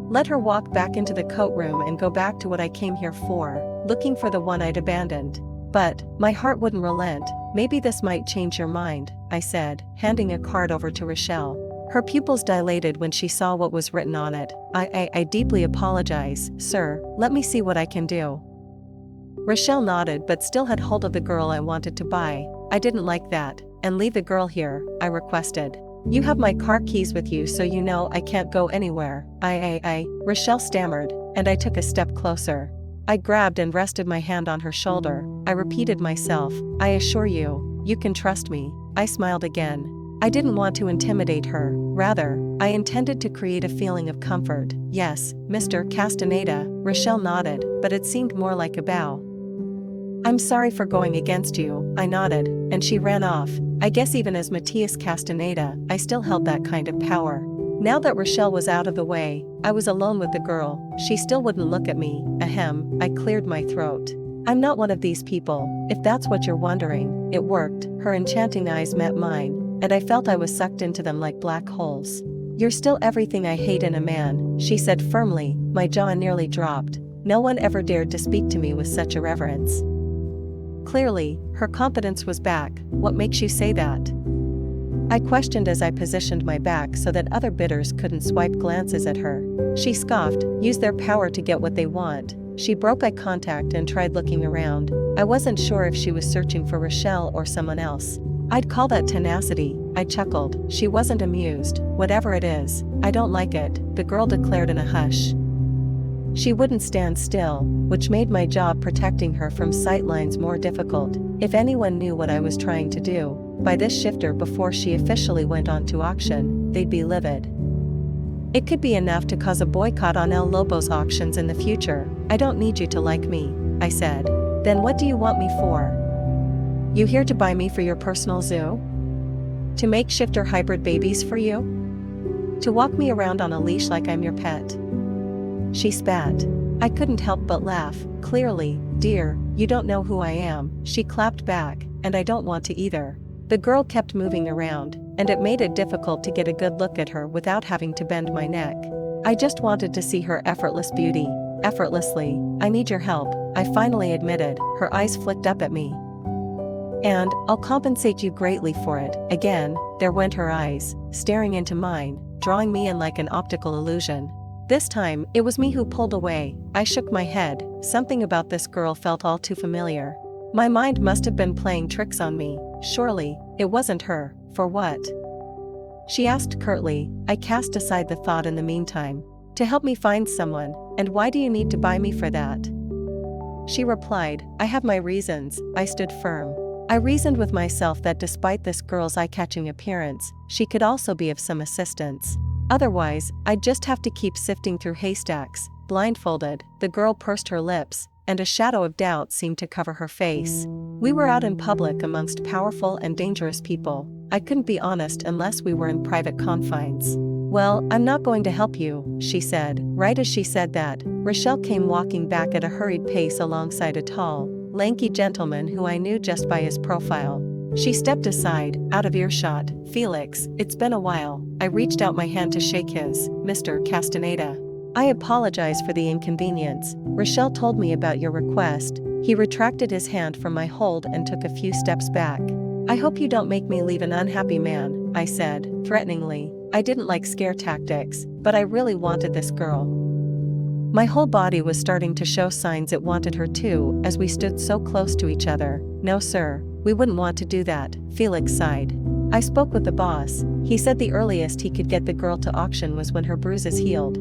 Let her walk back into the coat room and go back to what I came here for, looking for the one I'd abandoned. But my heart wouldn't relent. Maybe this might change your mind, I said, handing a card over to Rochelle. Her pupils dilated when she saw what was written on it. I deeply apologize, sir, let me see what I can do. Rochelle nodded but still had hold of the girl I wanted to buy. I didn't like that. And leave the girl here, I requested. You have my car keys with you so you know I can't go anywhere. Rochelle stammered, and I took a step closer. I grabbed and rested my hand on her shoulder. I repeated myself, I assure you, you can trust me. I smiled again. I didn't want to intimidate her, rather, I intended to create a feeling of comfort. Yes, Mr. Castaneda, Rochelle nodded, but it seemed more like a bow. I'm sorry for going against you, I nodded, and she ran off. I guess even as Matias Castaneda, I still held that kind of power. Now that Rochelle was out of the way, I was alone with the girl. She still wouldn't look at me. Ahem, I cleared my throat. I'm not one of these people, if that's what you're wondering. It worked. Her enchanting eyes met mine, and I felt I was sucked into them like black holes. You're still everything I hate in a man, she said firmly. My jaw nearly dropped. No one ever dared to speak to me with such irreverence. Clearly, her confidence was back. What makes you say that? I questioned as I positioned my back so that other bidders couldn't swipe glances at her. She scoffed, use their power to get what they want. She broke eye contact and tried looking around. I wasn't sure if she was searching for Rochelle or someone else. I'd call that tenacity, I chuckled. She wasn't amused. Whatever it is, I don't like it, the girl declared in a hush. She wouldn't stand still, which made my job protecting her from sightlines more difficult. If anyone knew what I was trying to do, by this shifter before she officially went on to auction, they'd be livid. It could be enough to cause a boycott on El Lobo's auctions in the future. I don't need you to like me, I said. Then what do you want me for? You here to buy me for your personal zoo? To make shifter hybrid babies for you? To walk me around on a leash like I'm your pet?" She spat. I couldn't help but laugh. "Clearly, dear, you don't know who I am," she clapped back, "and I don't want to either." The girl kept moving around, and it made it difficult to get a good look at her without having to bend my neck. I just wanted to see her effortless beauty. Effortlessly. "I need your help," I finally admitted. Her eyes flicked up at me. "And I'll compensate you greatly for it." Again, there went her eyes, staring into mine, drawing me in like an optical illusion. This time, it was me who pulled away. I shook my head. Something about this girl felt all too familiar. My mind must have been playing tricks on me. Surely, it wasn't her. For what? She asked curtly. I cast aside the thought in the meantime. "To help me find someone. And why do you need to buy me for that?" She replied, "I have my reasons." I stood firm. I reasoned with myself that despite this girl's eye-catching appearance, she could also be of some assistance. Otherwise, I'd just have to keep sifting through haystacks. Blindfolded, the girl pursed her lips, and a shadow of doubt seemed to cover her face. We were out in public amongst powerful and dangerous people. I couldn't be honest unless we were in private confines. "Well, I'm not going to help you," she said. Right as she said that, Rochelle came walking back at a hurried pace alongside a tall, lanky gentleman who I knew just by his profile. She stepped aside, out of earshot. "Felix, it's been a while." I reached out my hand to shake his. "Mr. Castaneda. I apologize for the inconvenience. Rochelle told me about your request." He retracted his hand from my hold and took a few steps back. "I hope you don't make me leave an unhappy man," I said, threateningly. I didn't like scare tactics, but I really wanted this girl. My whole body was starting to show signs it wanted her too as we stood so close to each other. "No sir, we wouldn't want to do that," Felix sighed. "I spoke with the boss. He said the earliest he could get the girl to auction was when her bruises healed.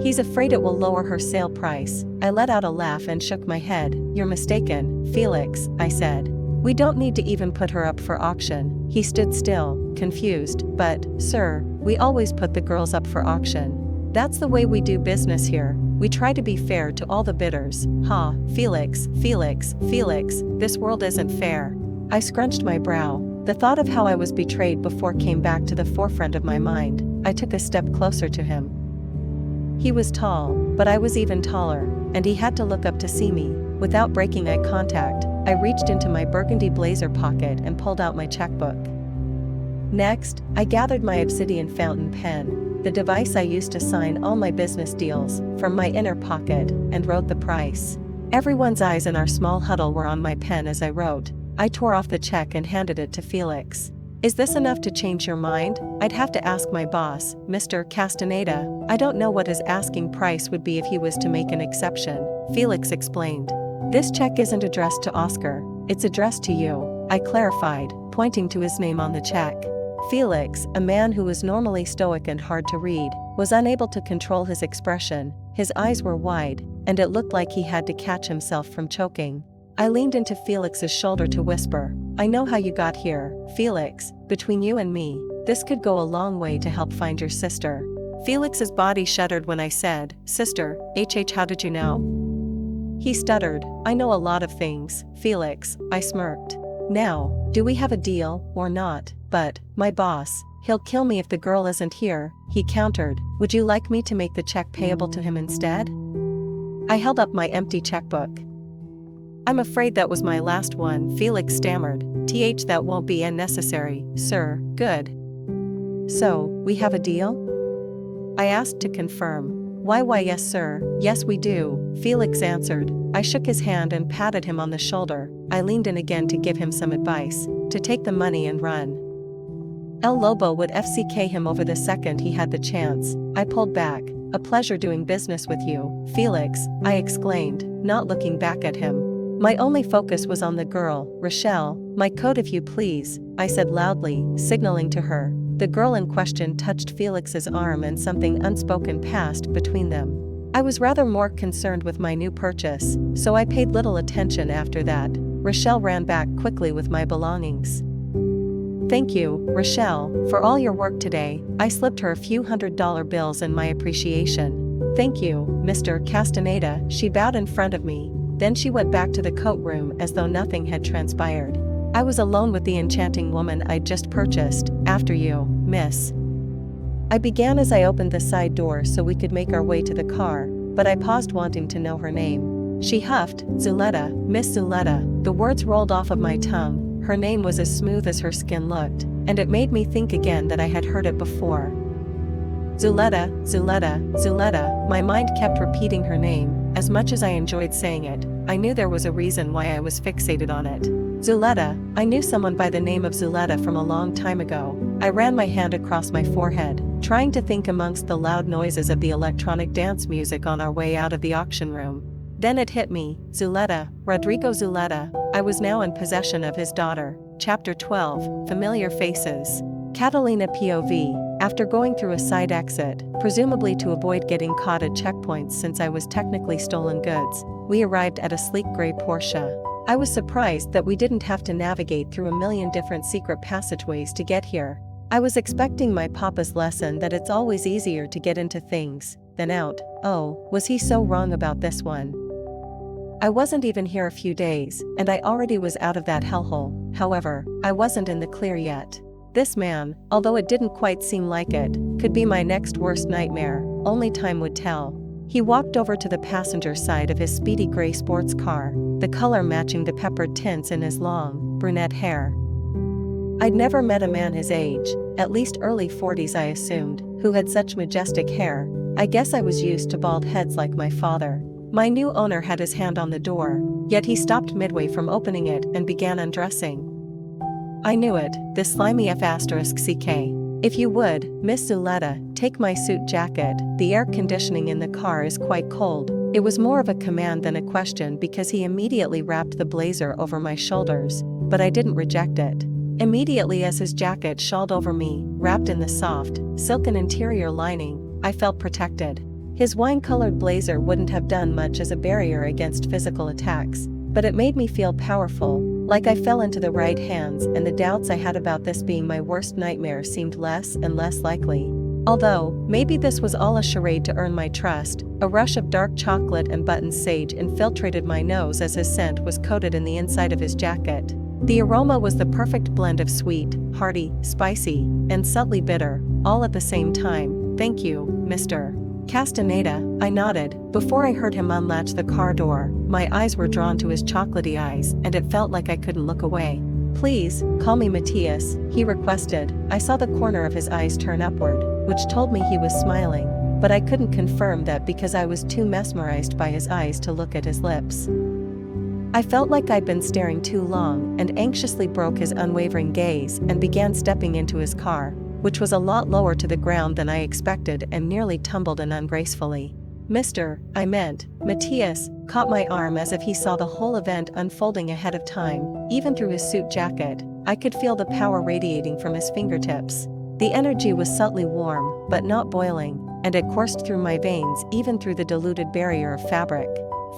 He's afraid it will lower her sale price." I let out a laugh and shook my head. "You're mistaken, Felix," I said. "We don't need to even put her up for auction." He stood still, confused. "But, sir, we always put the girls up for auction. That's the way we do business here. We try to be fair to all the bidders." "Ha, Felix, Felix, Felix, this world isn't fair." I scrunched my brow. The thought of how I was betrayed before came back to the forefront of my mind. I took a step closer to him. He was tall, but I was even taller, and he had to look up to see me. Without breaking eye contact, I reached into my burgundy blazer pocket and pulled out my checkbook. Next, I gathered my obsidian fountain pen, the device I used to sign all my business deals, from my inner pocket, and wrote the price. Everyone's eyes in our small huddle were on my pen as I wrote. I tore off the check and handed it to Felix. "Is this enough to change your mind?" "I'd have to ask my boss, Mr. Castaneda. I don't know what his asking price would be if he was to make an exception," Felix explained. "This check isn't addressed to Oscar, it's addressed to you," I clarified, pointing to his name on the check. Felix, a man who was normally stoic and hard to read, was unable to control his expression. His eyes were wide, and it looked like he had to catch himself from choking. I leaned into Felix's shoulder to whisper, "I know how you got here, Felix. Between you and me, this could go a long way to help find your sister." Felix's body shuddered when I said, "Sister, how did you know?" He stuttered, "I know a lot of things, Felix." I smirked. "Now, do we have a deal, or not?" "But, my boss, he'll kill me if the girl isn't here," he countered. "Would you like me to make the check payable to him instead?" I held up my empty checkbook. "I'm afraid that was my last one," Felix stammered. That won't be unnecessary, sir." "Good. So, we have a deal?" I asked to confirm. Why yes sir, yes we do," Felix answered. I shook his hand and patted him on the shoulder. I leaned in again to give him some advice, to take the money and run. El Lobo would FCK him over the second he had the chance. I pulled back. "A pleasure doing business with you, Felix," I exclaimed, not looking back at him. My only focus was on the girl. "Rochelle, my coat if you please," I said loudly, signaling to her. The girl in question touched Felix's arm and something unspoken passed between them. I was rather more concerned with my new purchase, so I paid little attention after that. Rochelle ran back quickly with my belongings. "Thank you, Rochelle, for all your work today." I slipped her a few $100 bills in my appreciation. "Thank you, Mr. Castaneda." She bowed in front of me. Then she went back to the coat room as though nothing had transpired. I was alone with the enchanting woman I'd just purchased. After you, miss. I began as I opened the side door so we could make our way to the car, but I paused wanting to know her name. She huffed, Zuleta, Miss Zuleta. The words rolled off of my tongue. Her name was as smooth as her skin looked, and it made me think again that I had heard it before. Zuleta, Zuleta, Zuleta. My mind kept repeating her name. As much as I enjoyed saying it, I knew there was a reason why I was fixated on it. Zuleta. I knew someone by the name of Zuleta from a long time ago. I ran my hand across my forehead, trying to think amongst the loud noises of the electronic dance music on our way out of the auction room. Then it hit me, Zuleta, Rodrigo Zuleta. I was now in possession of his daughter. Chapter 12, Familiar Faces. Catalina POV. After going through a side exit, presumably to avoid getting caught at checkpoints since I was technically stolen goods, we arrived at a sleek gray Porsche. I was surprised that we didn't have to navigate through a million different secret passageways to get here. I was expecting my papa's lesson that it's always easier to get into things than out. Oh, was he so wrong about this one? I wasn't even here a few days, and I already was out of that hellhole. However, I wasn't in the clear yet. This man, although it didn't quite seem like it, could be my next worst nightmare. Only time would tell. He walked over to the passenger side of his speedy gray sports car, the color matching the peppered tints in his long, brunette hair. I'd never met a man his age, at least early 40s I assumed, who had such majestic hair. I guess I was used to bald heads like my father. My new owner had his hand on the door, yet he stopped midway from opening it and began undressing. I knew it, this slimy F***CK. If you would, Miss Zuleta, take my suit jacket. The air conditioning in the car is quite cold. It was more of a command than a question because he immediately wrapped the blazer over my shoulders, but I didn't reject it. Immediately as his jacket shawled over me, wrapped in the soft, silken interior lining, I felt protected. His wine-colored blazer wouldn't have done much as a barrier against physical attacks, but it made me feel powerful, like I fell into the right hands, and the doubts I had about this being my worst nightmare seemed less and less likely. Although, maybe this was all a charade to earn my trust. A rush of dark chocolate and button sage infiltrated my nose as his scent was coated in the inside of his jacket. The aroma was the perfect blend of sweet, hearty, spicy, and subtly bitter, all at the same time. Thank you, Mr. Castaneda, I nodded. Before I heard him unlatch the car door, my eyes were drawn to his chocolatey eyes, and it felt like I couldn't look away. Please, call me Matias, he requested. I saw the corner of his eyes turn upward, which told me he was smiling, but I couldn't confirm that because I was too mesmerized by his eyes to look at his lips. I felt like I'd been staring too long and anxiously broke his unwavering gaze and began stepping into his car, which was a lot lower to the ground than I expected and nearly tumbled in ungracefully. Matias, caught my arm as if he saw the whole event unfolding ahead of time. Even through his suit jacket, I could feel the power radiating from his fingertips. The energy was subtly warm, but not boiling, and it coursed through my veins even through the diluted barrier of fabric.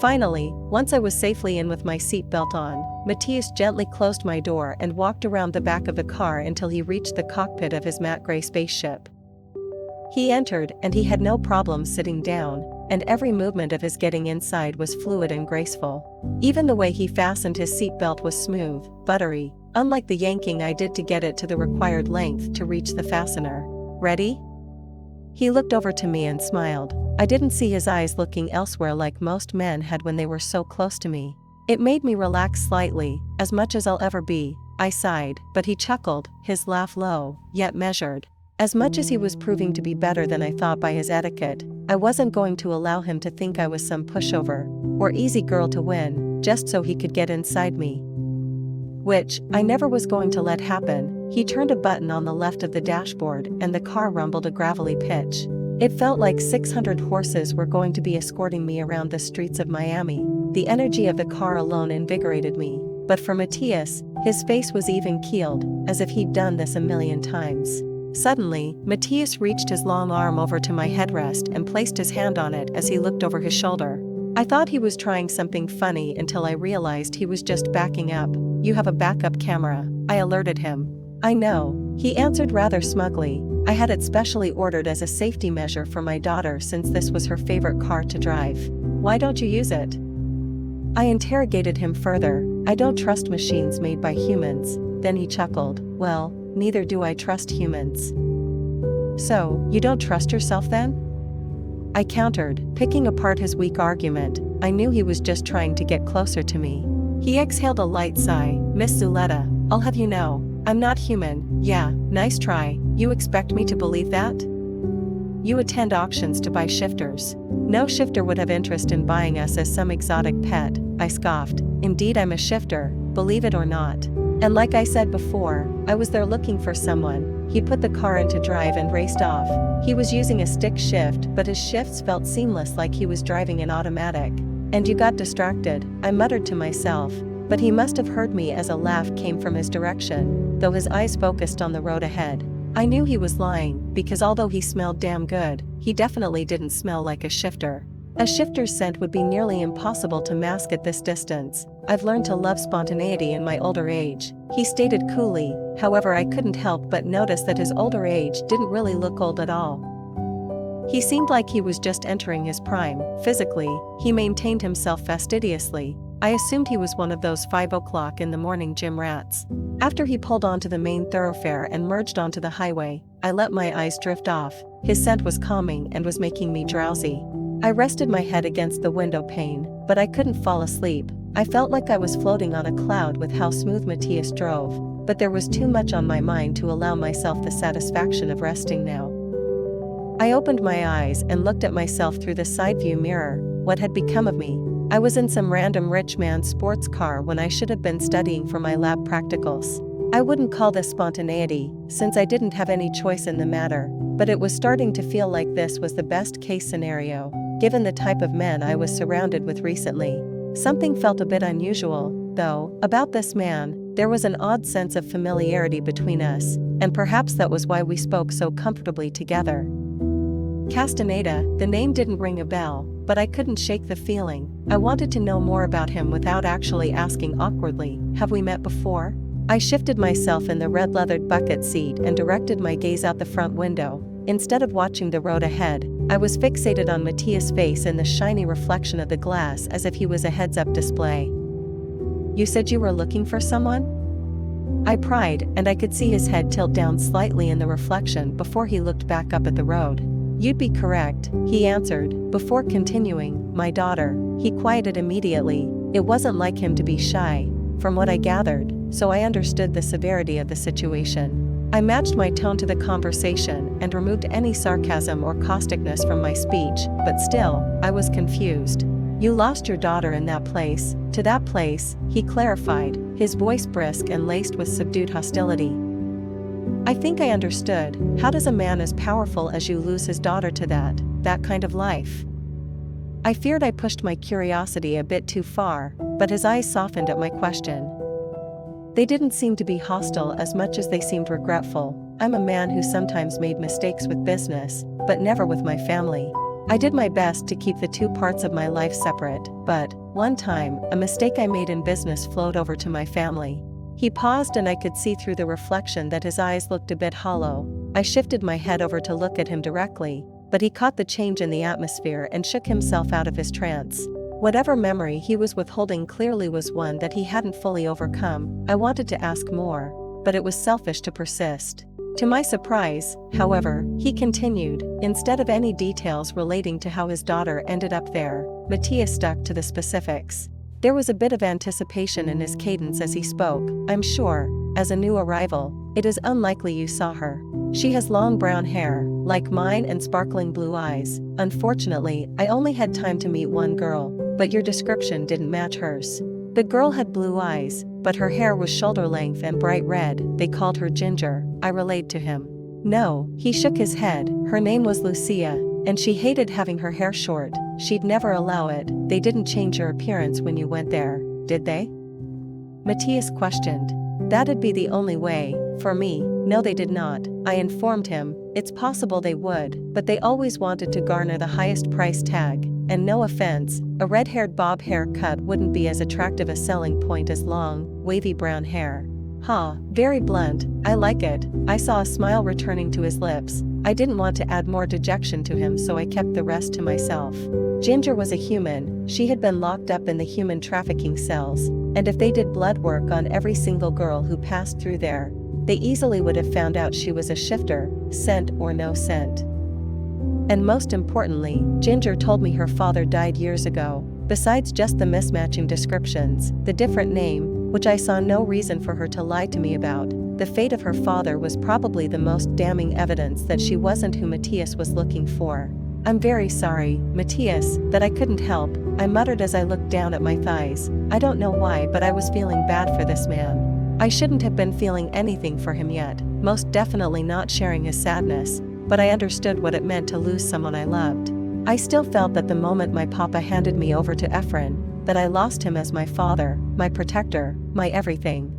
Finally, once I was safely in with my seatbelt on, Matias gently closed my door and walked around the back of the car until he reached the cockpit of his matte gray spaceship. He entered, and he had no problem sitting down, and every movement of his getting inside was fluid and graceful. Even the way he fastened his seatbelt was smooth, buttery, unlike the yanking I did to get it to the required length to reach the fastener. Ready? He looked over to me and smiled. I didn't see his eyes looking elsewhere like most men had when they were so close to me. It made me relax slightly, as much as I'll ever be. I sighed, but he chuckled, his laugh low, yet measured. As much as he was proving to be better than I thought by his etiquette, I wasn't going to allow him to think I was some pushover or easy girl to win, just so he could get inside me. Which, I never was going to let happen. He turned a button on the left of the dashboard and the car rumbled a gravelly pitch. It felt like 600 horses were going to be escorting me around the streets of Miami. The energy of the car alone invigorated me, but for Matias, his face was even-keeled, as if he'd done this a million times. Suddenly, Matias reached his long arm over to my headrest and placed his hand on it as he looked over his shoulder. I thought he was trying something funny until I realized he was just backing up. You have a backup camera, I alerted him. I know, he answered rather smugly. I had it specially ordered as a safety measure for my daughter since this was her favorite car to drive. Why don't you use it? I interrogated him further. I don't trust machines made by humans. Then he chuckled. Well, neither do I trust humans. So, you don't trust yourself then? I countered, picking apart his weak argument. I knew he was just trying to get closer to me. He exhaled a light sigh. Miss Zuleta, I'll have you know, I'm not human. Yeah, nice try. You expect me to believe that? You attend auctions to buy shifters. No shifter would have interest in buying us as some exotic pet, I scoffed. Indeed, I'm a shifter, believe it or not. And like I said before, I was there looking for someone. He put the car into drive and raced off. He was using a stick shift, but his shifts felt seamless, like he was driving an automatic. And you got distracted, I muttered to myself. But he must have heard me as a laugh came from his direction, though his eyes focused on the road ahead. I knew he was lying, because although he smelled damn good, he definitely didn't smell like a shifter. A shifter's scent would be nearly impossible to mask at this distance. I've learned to love spontaneity in my older age, he stated coolly. However, I couldn't help but notice that his older age didn't really look old at all. He seemed like he was just entering his prime. Physically, he maintained himself fastidiously. I assumed he was one of those 5 o'clock in the morning gym rats. After he pulled onto the main thoroughfare and merged onto the highway, I let my eyes drift off. His scent was calming and was making me drowsy. I rested my head against the window pane, but I couldn't fall asleep. I felt like I was floating on a cloud with how smooth Matias drove, but there was too much on my mind to allow myself the satisfaction of resting now. I opened my eyes and looked at myself through the side view mirror. What had become of me? I was in some random rich man's sports car when I should have been studying for my lab practicals. I wouldn't call this spontaneity, since I didn't have any choice in the matter, but it was starting to feel like this was the best case scenario, given the type of men I was surrounded with recently. Something felt a bit unusual, though, about this man. There was an odd sense of familiarity between us, and perhaps that was why we spoke so comfortably together. Castaneda, the name didn't ring a bell, but I couldn't shake the feeling. I wanted to know more about him without actually asking awkwardly, have we met before? I shifted myself in the red leathered bucket seat and directed my gaze out the front window. Instead of watching the road ahead, I was fixated on Matias' face in the shiny reflection of the glass as if he was a heads-up display. You said you were looking for someone? I pried, and I could see his head tilt down slightly in the reflection before he looked back up at the road. You'd be correct, he answered, before continuing, my daughter. He quieted immediately. It wasn't like him to be shy, from what I gathered, so I understood the severity of the situation. I matched my tone to the conversation and removed any sarcasm or causticness from my speech, but still, I was confused. You lost your daughter in that place. To that place, he clarified, his voice brisk and laced with subdued hostility. I think I understood. How does a man as powerful as you lose his daughter to that kind of life? I feared I pushed my curiosity a bit too far, but his eyes softened at my question. They didn't seem to be hostile as much as they seemed regretful. I'm a man who sometimes made mistakes with business, but never with my family. I did my best to keep the two parts of my life separate, but, one time, a mistake I made in business flowed over to my family. He paused and I could see through the reflection that his eyes looked a bit hollow. I shifted my head over to look at him directly, but he caught the change in the atmosphere and shook himself out of his trance. Whatever memory he was withholding clearly was one that he hadn't fully overcome. I wanted to ask more, but it was selfish to persist. To my surprise, however, he continued, instead of any details relating to how his daughter ended up there, Matias stuck to the specifics. There was a bit of anticipation in his cadence as he spoke. I'm sure, as a new arrival, it is unlikely you saw her. She has long brown hair, like mine, and sparkling blue eyes. Unfortunately, I only had time to meet one girl, but your description didn't match hers. The girl had blue eyes, but her hair was shoulder length and bright red. They called her Ginger, I relayed to him. No, he shook his head. Her name was Lucia, and she hated having her hair short. She'd never allow it. They didn't change your appearance when you went there, did they? Matias questioned. That'd be the only way, for me. No, they did not, I informed him. It's possible they would, but they always wanted to garner the highest price tag, and no offense, a red-haired bob haircut wouldn't be as attractive a selling point as long, wavy brown hair. Very blunt, I like it. I saw a smile returning to his lips. I didn't want to add more dejection to him, so I kept the rest to myself. Ginger was a human, she had been locked up in the human trafficking cells, and if they did blood work on every single girl who passed through there, they easily would have found out she was a shifter, scent or no scent. And most importantly, Ginger told me her father died years ago. Besides just the mismatching descriptions, the different name, which I saw no reason for her to lie to me about, the fate of her father was probably the most damning evidence that she wasn't who Matias was looking for. "I'm very sorry, Matias, that I couldn't help," I muttered as I looked down at my thighs. I don't know why, but I was feeling bad for this man. I shouldn't have been feeling anything for him yet, most definitely not sharing his sadness, but I understood what it meant to lose someone I loved. I still felt that the moment my papa handed me over to Efren, that I lost him as my father, my protector, my everything.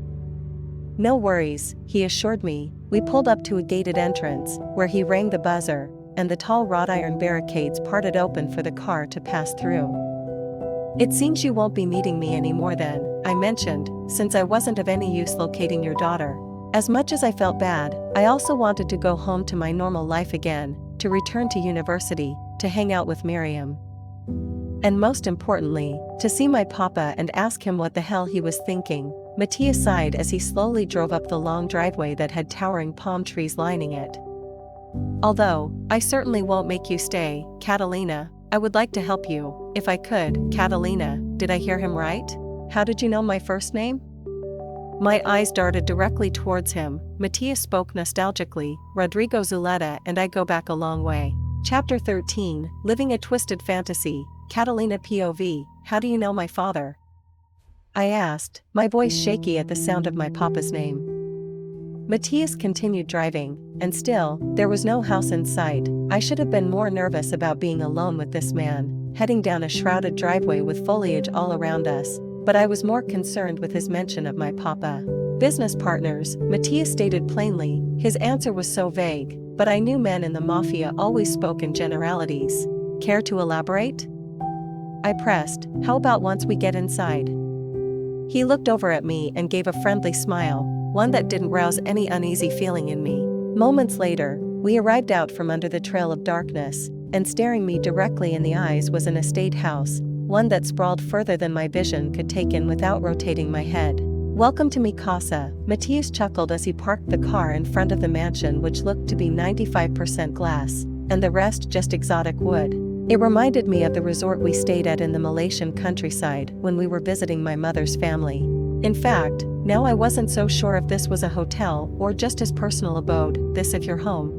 "No worries," he assured me. We pulled up to a gated entrance, where he rang the buzzer, and the tall wrought iron barricades parted open for the car to pass through. "It seems you won't be needing me anymore then," I mentioned, since I wasn't of any use locating your daughter. As much as I felt bad, I also wanted to go home to my normal life again, to return to university, to hang out with Miriam. And most importantly, to see my papa and ask him what the hell he was thinking. Matias sighed as he slowly drove up the long driveway that had towering palm trees lining it. "Although, I certainly won't make you stay, Catalina. I would like to help you, if I could." "Catalina, did I hear him right? How did you know my first name?" My eyes darted directly towards him. Matias spoke nostalgically, "Rodrigo Zuleta and I go back a long way." Chapter 13, Living a Twisted Fantasy. Catalina POV, "How do you know my father?" I asked, my voice shaky at the sound of my papa's name. Matias continued driving, and still, there was no house in sight. I should have been more nervous about being alone with this man, heading down a shrouded driveway with foliage all around us, but I was more concerned with his mention of my papa. "Business partners," Matias stated plainly. His answer was so vague, but I knew men in the mafia always spoke in generalities. "Care to elaborate?" I pressed, "How about once we get inside?" He looked over at me and gave a friendly smile, one that didn't rouse any uneasy feeling in me. Moments later, we arrived out from under the trail of darkness, and staring me directly in the eyes was an estate house, one that sprawled further than my vision could take in without rotating my head. "Welcome to mi casa," Matias chuckled as he parked the car in front of the mansion, which looked to be 95% glass, and the rest just exotic wood. It reminded me of the resort we stayed at in the Malaysian countryside when we were visiting my mother's family. In fact, now I wasn't so sure if this was a hotel or just his personal abode. "This is your home?"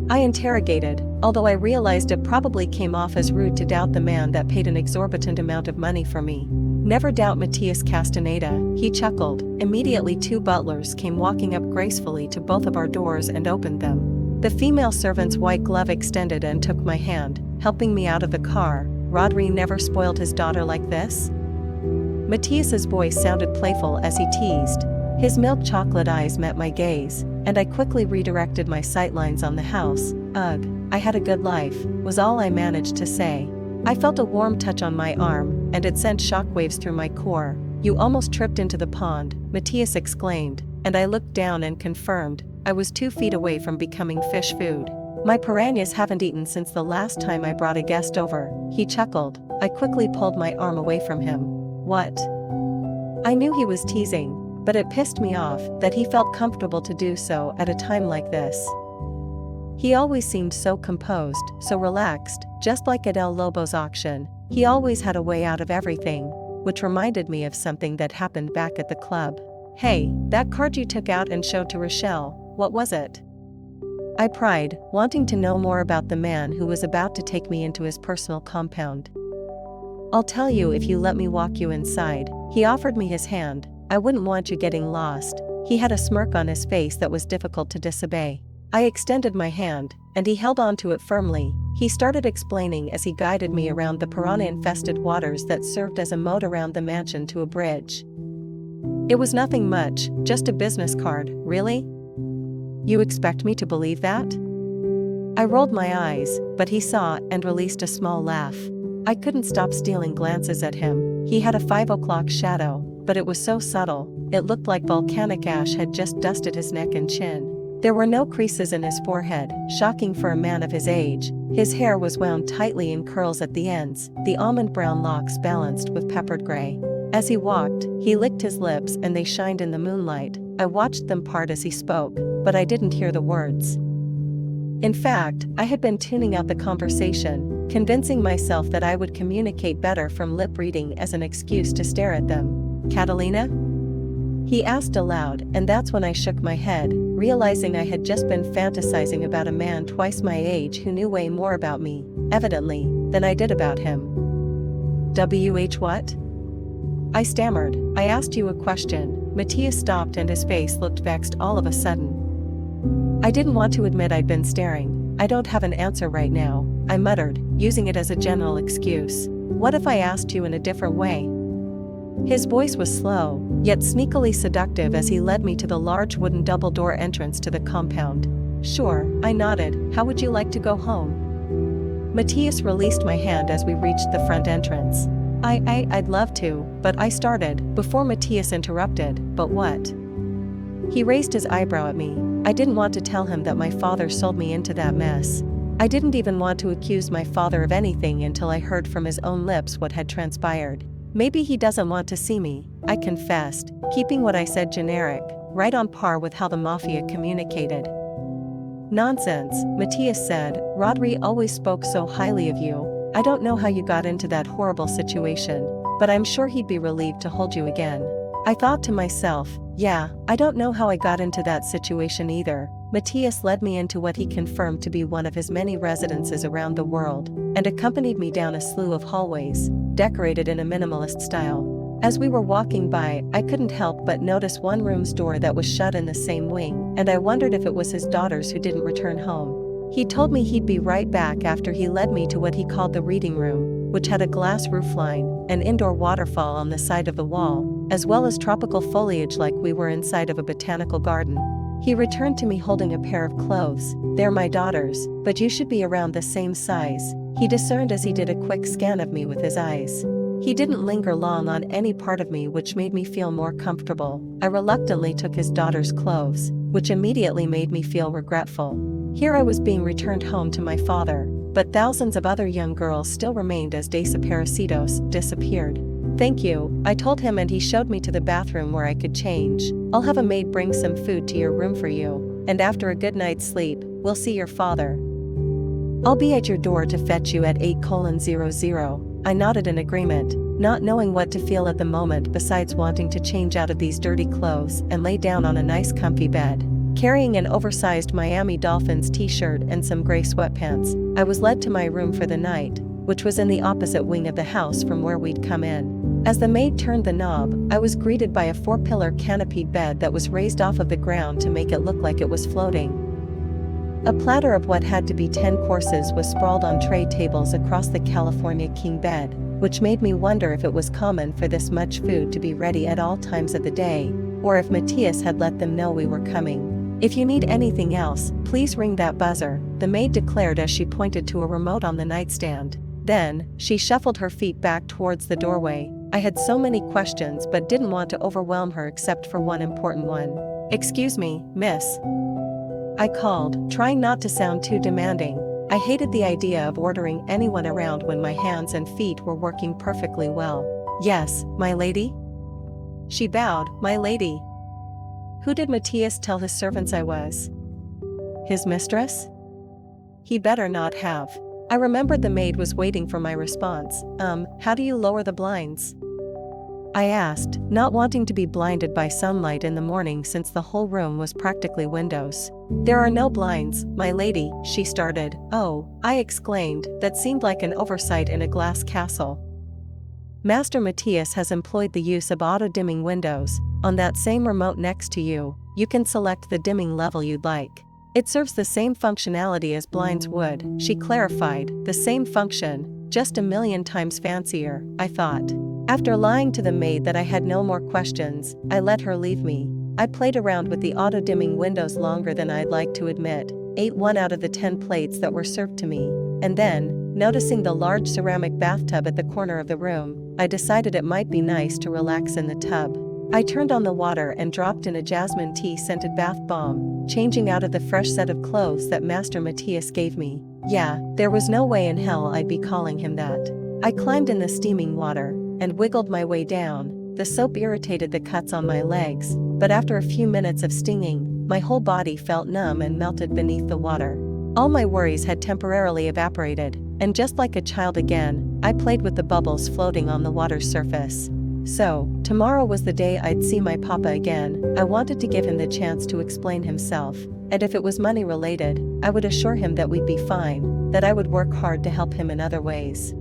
I interrogated, although I realized it probably came off as rude to doubt the man that paid an exorbitant amount of money for me. "Never doubt Matias Castaneda," he chuckled. Immediately 2 butlers came walking up gracefully to both of our doors and opened them. The female servant's white glove extended and took my hand, helping me out of the car. "Rodri never spoiled his daughter like this?" Matias's voice sounded playful as he teased. His milk chocolate eyes met my gaze, and I quickly redirected my sightlines on the house. "Ugh, I had a good life," was all I managed to say. I felt a warm touch on my arm, and it sent shockwaves through my core. "You almost tripped into the pond," Matias exclaimed, and I looked down and confirmed, I was 2 feet away from becoming fish food. "My piranhas haven't eaten since the last time I brought a guest over," he chuckled. I quickly pulled my arm away from him. "What?" I knew he was teasing, but it pissed me off that he felt comfortable to do so at a time like this. He always seemed so composed, so relaxed, just like at El Lobo's auction. He always had a way out of everything, which reminded me of something that happened back at the club. "Hey, that card you took out and showed to Rochelle, what was it?" I pried, wanting to know more about the man who was about to take me into his personal compound. "I'll tell you if you let me walk you inside." He offered me his hand. "I wouldn't want you getting lost." He had a smirk on his face that was difficult to disobey. I extended my hand, and he held onto it firmly. He started explaining as he guided me around the piranha-infested waters that served as a moat around the mansion to a bridge. "It was nothing much, just a business card." "Really? You expect me to believe that?" I rolled my eyes, but he saw and released a small laugh. I couldn't stop stealing glances at him. He had a 5 o'clock shadow, but it was so subtle, it looked like volcanic ash had just dusted his neck and chin. There were no creases in his forehead, shocking for a man of his age, His hair was wound tightly in curls at the ends, the almond brown locks balanced with peppered gray. As he walked, he licked his lips and they shined in the moonlight. I watched them part as he spoke, but I didn't hear the words. In fact, I had been tuning out the conversation, convincing myself that I would communicate better from lip reading as an excuse to stare at them. "Catalina?" he asked aloud, and that's when I shook my head, realizing I had just been fantasizing about a man twice my age who knew way more about me, evidently, than I did about him. What? I stammered. "I asked you a question." Matias stopped and his face looked vexed all of a sudden. I didn't want to admit I'd been staring. "I don't have an answer right now," I muttered, using it as a general excuse. "What if I asked you in a different way?" His voice was slow, yet sneakily seductive as he led me to the large wooden double-door entrance to the compound. "Sure," I nodded. "How would you like to go home?" Matias released my hand as we reached the front entrance. I'd love to," but I started, before Matias interrupted. "But what?" He raised his eyebrow at me. I didn't want to tell him that my father sold me into that mess. I didn't even want to accuse my father of anything until I heard from his own lips what had transpired. "Maybe he doesn't want to see me," I confessed, keeping what I said generic, right on par with how the mafia communicated. "Nonsense," Matias said. "Rodri always spoke so highly of you. I don't know how you got into that horrible situation, but I'm sure he'd be relieved to hold you again." I thought to myself, yeah, I don't know how I got into that situation either. Matias led me into what he confirmed to be one of his many residences around the world, and accompanied me down a slew of hallways, decorated in a minimalist style. As we were walking by, I couldn't help but notice one room's door that was shut in the same wing, and I wondered if it was his daughters who didn't return home. He told me he'd be right back after he led me to what he called the reading room, which had a glass roofline, an indoor waterfall on the side of the wall, as well as tropical foliage like we were inside of a botanical garden. He returned to me holding a pair of clothes. "They're my daughters, but you should be around the same size," he discerned as he did a quick scan of me with his eyes. He didn't linger long on any part of me, which made me feel more comfortable. I reluctantly took his daughter's clothes, which immediately made me feel regretful. Here I was being returned home to my father, but thousands of other young girls still remained as Desaparecidos disappeared. "Thank you," I told him, and he showed me to the bathroom where I could change. "I'll have a maid bring some food to your room for you, and after a good night's sleep, we'll see your father. I'll be at your door to fetch you at 8:00. I nodded in agreement, not knowing what to feel at the moment besides wanting to change out of these dirty clothes and lay down on a nice comfy bed. Carrying an oversized Miami Dolphins t-shirt and some gray sweatpants, I was led to my room for the night, which was in the opposite wing of the house from where we'd come in. As the maid turned the knob, I was greeted by a 4-pillar canopied bed that was raised off of the ground to make it look like it was floating. A platter of what had to be 10 courses was sprawled on tray tables across the California king bed, which made me wonder if it was common for this much food to be ready at all times of the day, or if Matias had let them know we were coming. "If you need anything else, please ring that buzzer," the maid declared as she pointed to a remote on the nightstand. Then, she shuffled her feet back towards the doorway. I had so many questions but didn't want to overwhelm her except for one important one. "Excuse me, miss," I called, trying not to sound too demanding. I hated the idea of ordering anyone around when my hands and feet were working perfectly well. "Yes, my lady?" She bowed. "My lady." Who did Matias tell his servants I was? His mistress? He better not have. I remembered the maid was waiting for my response. How do you lower the blinds?" I asked, not wanting to be blinded by sunlight in the morning since the whole room was practically windows. "There are no blinds, my lady," she started. "Oh," I exclaimed, that seemed like an oversight in a glass castle. "Master Matias has employed the use of auto-dimming windows. On that same remote next to you, you can select the dimming level you'd like. It serves the same functionality as blinds would," she clarified. "The same function, just a million times fancier," I thought. After lying to the maid that I had no more questions, I let her leave me. I played around with the auto-dimming windows longer than I'd like to admit, ate 1 out of the 10 plates that were served to me, and then, noticing the large ceramic bathtub at the corner of the room, I decided it might be nice to relax in the tub. I turned on the water and dropped in a jasmine tea-scented bath bomb, changing out of the fresh set of clothes that Master Matias gave me. Yeah, there was no way in hell I'd be calling him that. I climbed in the steaming water and wiggled my way down. The soap irritated the cuts on my legs, but after a few minutes of stinging, my whole body felt numb and melted beneath the water. All my worries had temporarily evaporated, and just like a child again, I played with the bubbles floating on the water's surface. So, tomorrow was the day I'd see my papa again. I wanted to give him the chance to explain himself, and if it was money related, I would assure him that we'd be fine, that I would work hard to help him in other ways.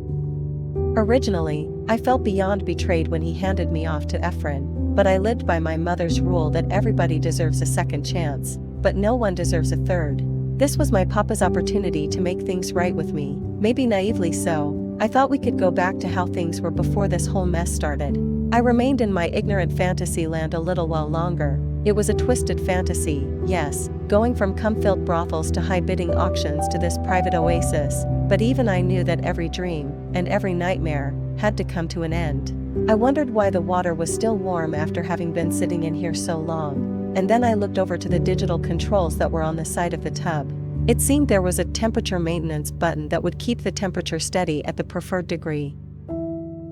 Originally, I felt beyond betrayed when he handed me off to Efren, but I lived by my mother's rule that everybody deserves a second chance, but no one deserves a third. This was my papa's opportunity to make things right with me, maybe naively so. I thought we could go back to how things were before this whole mess started. I remained in my ignorant fantasy land a little while longer. It was a twisted fantasy, yes, going from cum-filled brothels to high-bidding auctions to this private oasis, but even I knew that every dream, and every nightmare, had to come to an end. I wondered why the water was still warm after having been sitting in here so long, and then I looked over to the digital controls that were on the side of the tub. It seemed there was a temperature maintenance button that would keep the temperature steady at the preferred degree.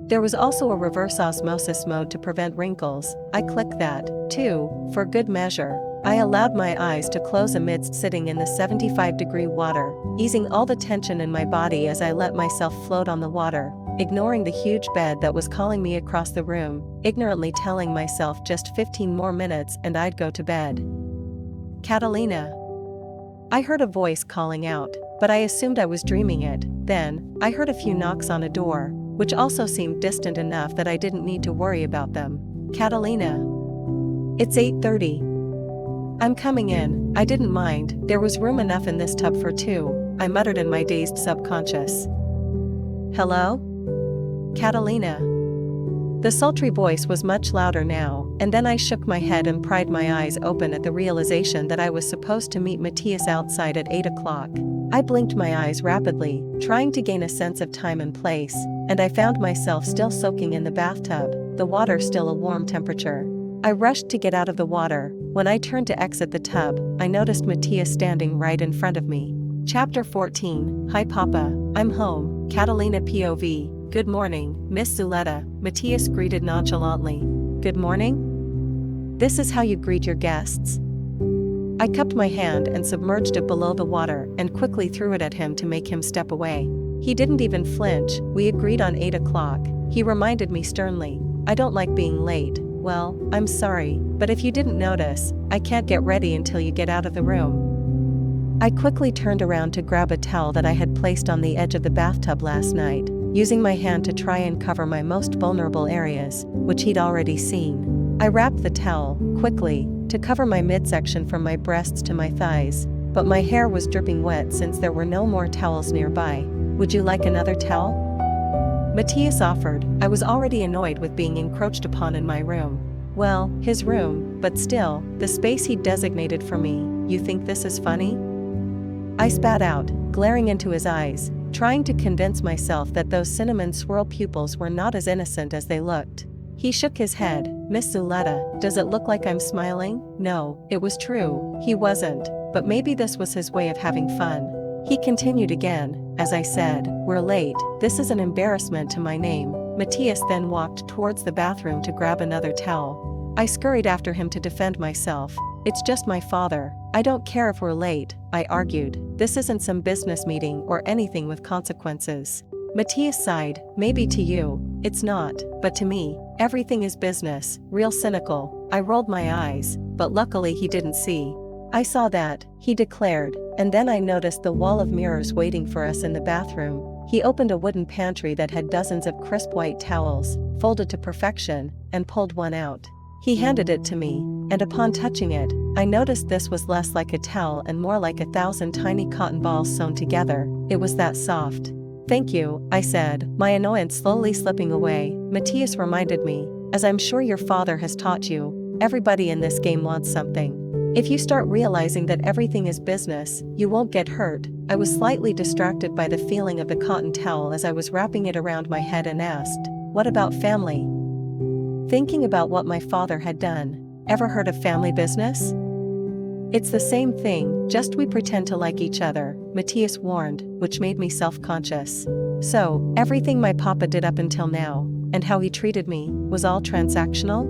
There was also a reverse osmosis mode to prevent wrinkles. I clicked that, too, for good measure. I allowed my eyes to close amidst sitting in the 75-degree water, easing all the tension in my body as I let myself float on the water, ignoring the huge bed that was calling me across the room, ignorantly telling myself just 15 more minutes and I'd go to bed. Catalina. I heard a voice calling out, but I assumed I was dreaming it. Then, I heard a few knocks on a door, which also seemed distant enough that I didn't need to worry about them. Catalina. It's 8:30. I'm coming in. I didn't mind, there was room enough in this tub for two, I muttered in my dazed subconscious. Hello? Catalina. The sultry voice was much louder now, and then I shook my head and pried my eyes open at the realization that I was supposed to meet Matias outside at 8 o'clock. I blinked my eyes rapidly, trying to gain a sense of time and place, and I found myself still soaking in the bathtub, the water still a warm temperature. I rushed to get out of the water. When I turned to exit the tub, I noticed Matias standing right in front of me. Chapter 14. Hi Papa, I'm home. Catalina POV. Good morning, Miss Zuleta, Matias greeted nonchalantly. Good morning? This is how you greet your guests? I cupped my hand and submerged it below the water and quickly threw it at him to make him step away. He didn't even flinch. We agreed on 8 o'clock. He reminded me sternly. I don't like being late. Well, I'm sorry, but if you didn't notice, I can't get ready until you get out of the room. I quickly turned around to grab a towel that I had placed on the edge of the bathtub last night, using my hand to try and cover my most vulnerable areas, which he'd already seen. I wrapped the towel, quickly, to cover my midsection from my breasts to my thighs, but my hair was dripping wet since there were no more towels nearby. Would you like another towel? Matias offered. I was already annoyed with being encroached upon in my room. Well, his room, but still, the space he'd designated for me. You think this is funny? I spat out, glaring into his eyes, trying to convince myself that those cinnamon swirl pupils were not as innocent as they looked. He shook his head. Miss Zuleta, does it look like I'm smiling? No, it was true, he wasn't, but maybe this was his way of having fun. He continued again. As I said, we're late, this is an embarrassment to my name. Matias then walked towards the bathroom to grab another towel. I scurried after him to defend myself. It's just my father. I don't care if we're late, I argued. This isn't some business meeting or anything with consequences. Matias sighed. Maybe to you, it's not, but to me, everything is business. Real cynical. I rolled my eyes, but luckily he didn't see. I saw that, he declared, and then I noticed the wall of mirrors waiting for us in the bathroom. He opened a wooden pantry that had dozens of crisp white towels, folded to perfection, and pulled one out. He handed it to me, and upon touching it, I noticed this was less like a towel and more like 1,000 tiny cotton balls sewn together. It was that soft. Thank you, I said, my annoyance slowly slipping away. Matias reminded me, as I'm sure your father has taught you, everybody in this game wants something. If you start realizing that everything is business, you won't get hurt. I was slightly distracted by the feeling of the cotton towel as I was wrapping it around my head and asked, what about family? thinking about what my father had done. Ever heard of family business? It's the same thing, just we pretend to like each other, Matias warned, which made me self-conscious. So, everything my papa did up until now, and how he treated me, was all transactional?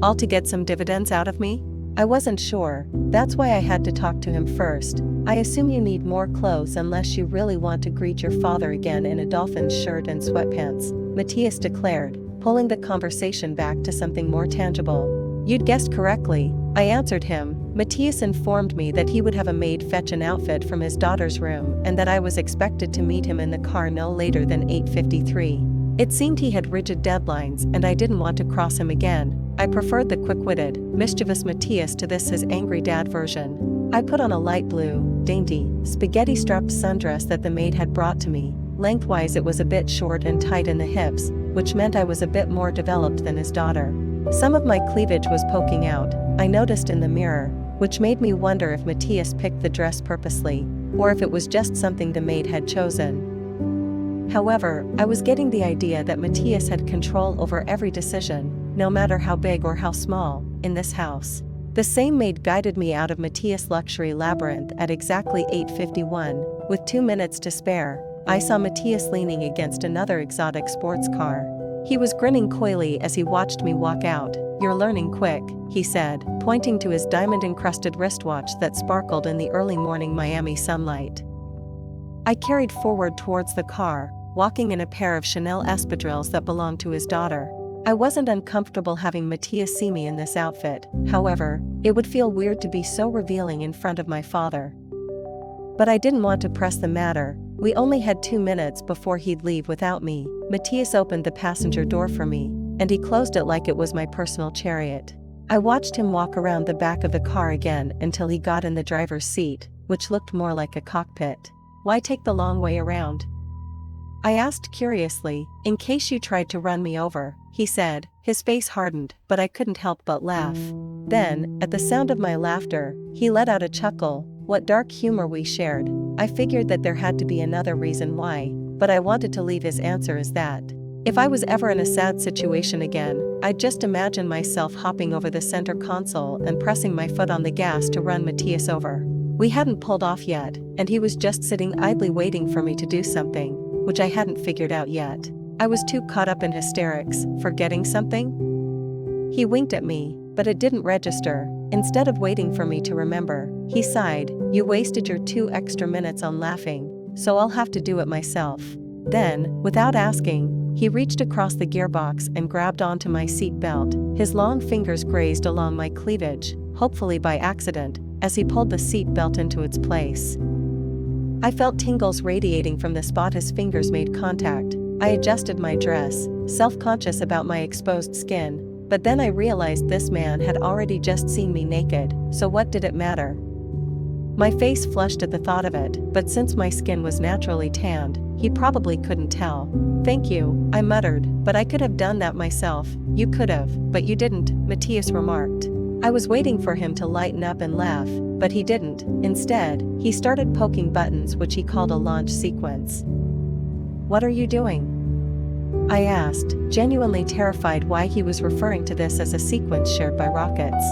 All to get some dividends out of me? I wasn't sure, that's why I had to talk to him first. I assume you need more clothes unless you really want to greet your father again in a dolphin shirt and sweatpants, Matias declared, pulling the conversation back to something more tangible. You'd guessed correctly, I answered him. Matias informed me that he would have a maid fetch an outfit from his daughter's room and that I was expected to meet him in the car no later than 8:53. It seemed he had rigid deadlines and I didn't want to cross him again. I preferred the quick-witted, mischievous Matias to his angry dad version. I put on a light blue, dainty, spaghetti-striped sundress that the maid had brought to me. Lengthwise it was a bit short and tight in the hips, which meant I was a bit more developed than his daughter. Some of my cleavage was poking out, I noticed in the mirror, which made me wonder if Matias picked the dress purposely, or if it was just something the maid had chosen. However, I was getting the idea that Matias had control over every decision, no matter how big or how small, in this house. The same maid guided me out of Matias' luxury labyrinth at exactly 8:51, with 2 minutes to spare. I saw Matias leaning against another exotic sports car. He was grinning coyly as he watched me walk out. You're learning quick, he said, pointing to his diamond-encrusted wristwatch that sparkled in the early morning Miami sunlight. I carried forward towards the car, walking in a pair of Chanel espadrilles that belonged to his daughter. I wasn't uncomfortable having Matias see me in this outfit, however, it would feel weird to be so revealing in front of my father. But I didn't want to press the matter. We only had 2 minutes before he'd leave without me. Matias opened the passenger door for me, and he closed it like it was my personal chariot. I watched him walk around the back of the car again until he got in the driver's seat, which looked more like a cockpit. Why take the long way around? I asked curiously, in case you tried to run me over, he said. His face hardened, but I couldn't help but laugh. Then, at the sound of my laughter, he let out a chuckle. What dark humor we shared. I figured that there had to be another reason why, but I wanted to leave his answer as that. If I was ever in a sad situation again, I'd just imagine myself hopping over the center console and pressing my foot on the gas to run Matias over. We hadn't pulled off yet, and he was just sitting idly waiting for me to do something, which I hadn't figured out yet. I was too caught up in hysterics, forgetting something? He winked at me, but it didn't register. Instead of waiting for me to remember, he sighed, you wasted your 2 extra minutes on laughing, so I'll have to do it myself. Then, without asking, he reached across the gearbox and grabbed onto my seat belt. His long fingers grazed along my cleavage, hopefully by accident, as he pulled the seat belt into its place. I felt tingles radiating from the spot his fingers made contact. I adjusted my dress, self-conscious about my exposed skin. But then I realized this man had already just seen me naked, so what did it matter? My face flushed at the thought of it, but since my skin was naturally tanned, he probably couldn't tell. Thank you, I muttered, but I could have done that myself. You could have, but you didn't, Matias remarked. I was waiting for him to lighten up and laugh, but he didn't. Instead, he started poking buttons which he called a launch sequence. What are you doing? I asked, genuinely terrified why he was referring to this as a sequence shared by rockets.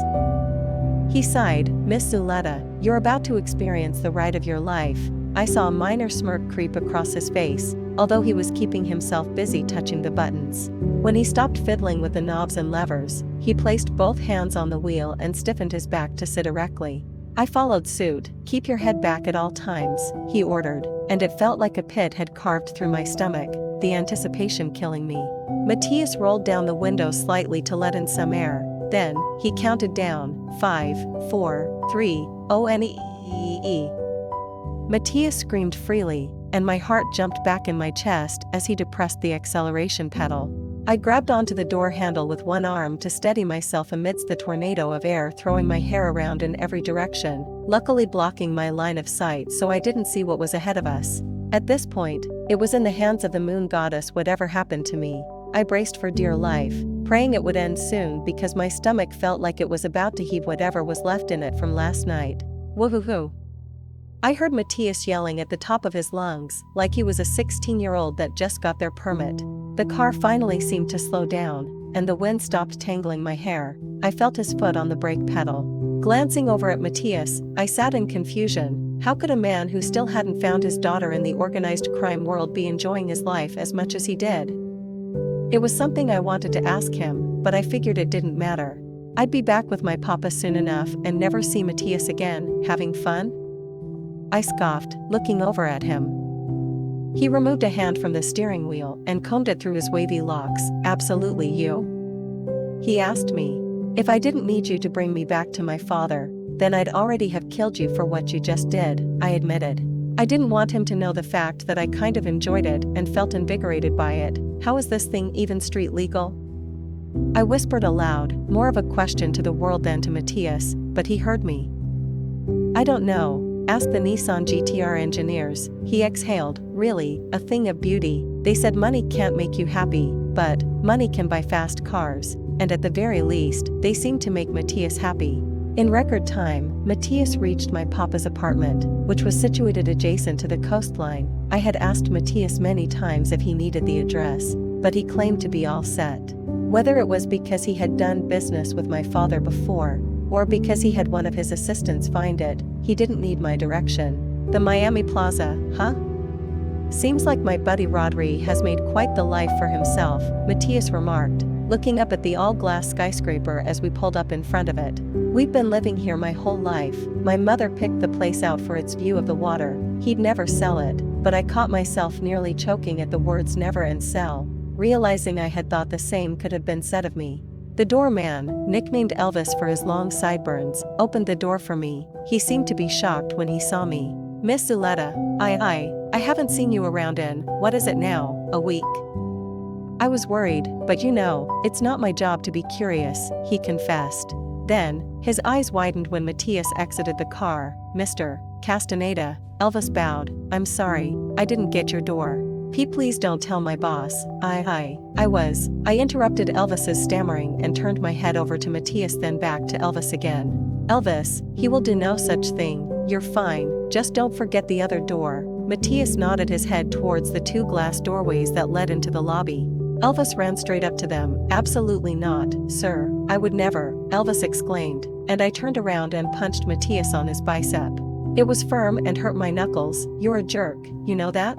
He sighed, Miss Zuleta, you're about to experience the ride of your life. I saw a minor smirk creep across his face, although he was keeping himself busy touching the buttons. When he stopped fiddling with the knobs and levers, he placed both hands on the wheel and stiffened his back to sit erectly. I followed suit. Keep your head back at all times, he ordered, and it felt like a pit had carved through my stomach, the anticipation killing me. Matias rolled down the window slightly to let in some air. Then, he counted down, 5, 4, 3, ONEE. Matias screamed freely, and my heart jumped back in my chest as he depressed the acceleration pedal. I grabbed onto the door handle with one arm to steady myself amidst the tornado of air throwing my hair around in every direction, luckily blocking my line of sight so I didn't see what was ahead of us. At this point, it was in the hands of the moon goddess whatever happened to me. I braced for dear life, praying it would end soon because my stomach felt like it was about to heave whatever was left in it from last night. Woohoo! I heard Matias yelling at the top of his lungs, like he was a 16-year-old that just got their permit. The car finally seemed to slow down, and the wind stopped tangling my hair. I felt his foot on the brake pedal. Glancing over at Matias, I sat in confusion. How could a man who still hadn't found his daughter in the organized crime world be enjoying his life as much as he did? It was something I wanted to ask him, but I figured it didn't matter. I'd be back with my papa soon enough and never see Matias again. Having fun? I scoffed, looking over at him. He removed a hand from the steering wheel and combed it through his wavy locks. Absolutely you? He asked me. If I didn't need you to bring me back to my father, then I'd already have killed you for what you just did, I admitted. I didn't want him to know the fact that I kind of enjoyed it and felt invigorated by it. How is this thing even street legal? I whispered aloud, more of a question to the world than to Matias, but he heard me. I don't know. Ask the Nissan GTR engineers, he exhaled. Really, a thing of beauty. They said money can't make you happy, but money can buy fast cars, and at the very least, they seemed to make Matias happy. In record time, Matias reached my papa's apartment, which was situated adjacent to the coastline. I had asked Matias many times if he needed the address, but he claimed to be all set. Whether it was because he had done business with my father before, or because he had one of his assistants find it, he didn't need my direction. The Miami Plaza, huh? Seems like my buddy Rodri has made quite the life for himself, Matias remarked, looking up at the all-glass skyscraper as we pulled up in front of it. We've been living here my whole life. My mother picked the place out for its view of the water. He'd never sell it, but I caught myself nearly choking at the words never and sell, realizing I had thought the same could have been said of me. The doorman, nicknamed Elvis for his long sideburns, opened the door for me. He seemed to be shocked when he saw me. Miss Zuleta, I haven't seen you around in, what is it now, a week? I was worried, but you know, it's not my job to be curious, he confessed. Then, his eyes widened when Matias exited the car. Mr. Castaneda, Elvis bowed. I'm sorry, I didn't get your door. Please don't tell my boss. I interrupted Elvis's stammering and turned my head over to Matias, then back to Elvis again. Elvis, he will do no such thing. You're fine, just don't forget the other door. Matias nodded his head towards the two glass doorways that led into the lobby. Elvis ran straight up to them. Absolutely not, sir, I would never, Elvis exclaimed, and I turned around and punched Matias on his bicep. It was firm and hurt my knuckles. You're a jerk, you know that?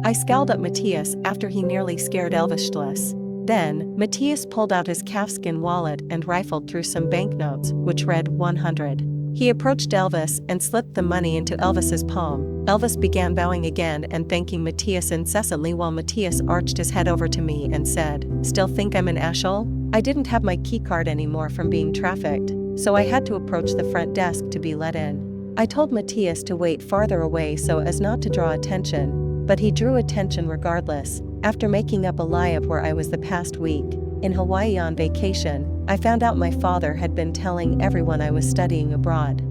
I scowled at Matias after he nearly scared Elvis shitless. Then, Matias pulled out his calfskin wallet and rifled through some banknotes, which read 100. He approached Elvis and slipped the money into Elvis's palm. Elvis began bowing again and thanking Matias incessantly while Matias arched his head over to me and said, Still think I'm an ashole? I didn't have my keycard anymore from being trafficked, so I had to approach the front desk to be let in. I told Matias to wait farther away so as not to draw attention, but he drew attention regardless. After making up a lie of where I was the past week, in Hawaii on vacation, I found out my father had been telling everyone I was studying abroad.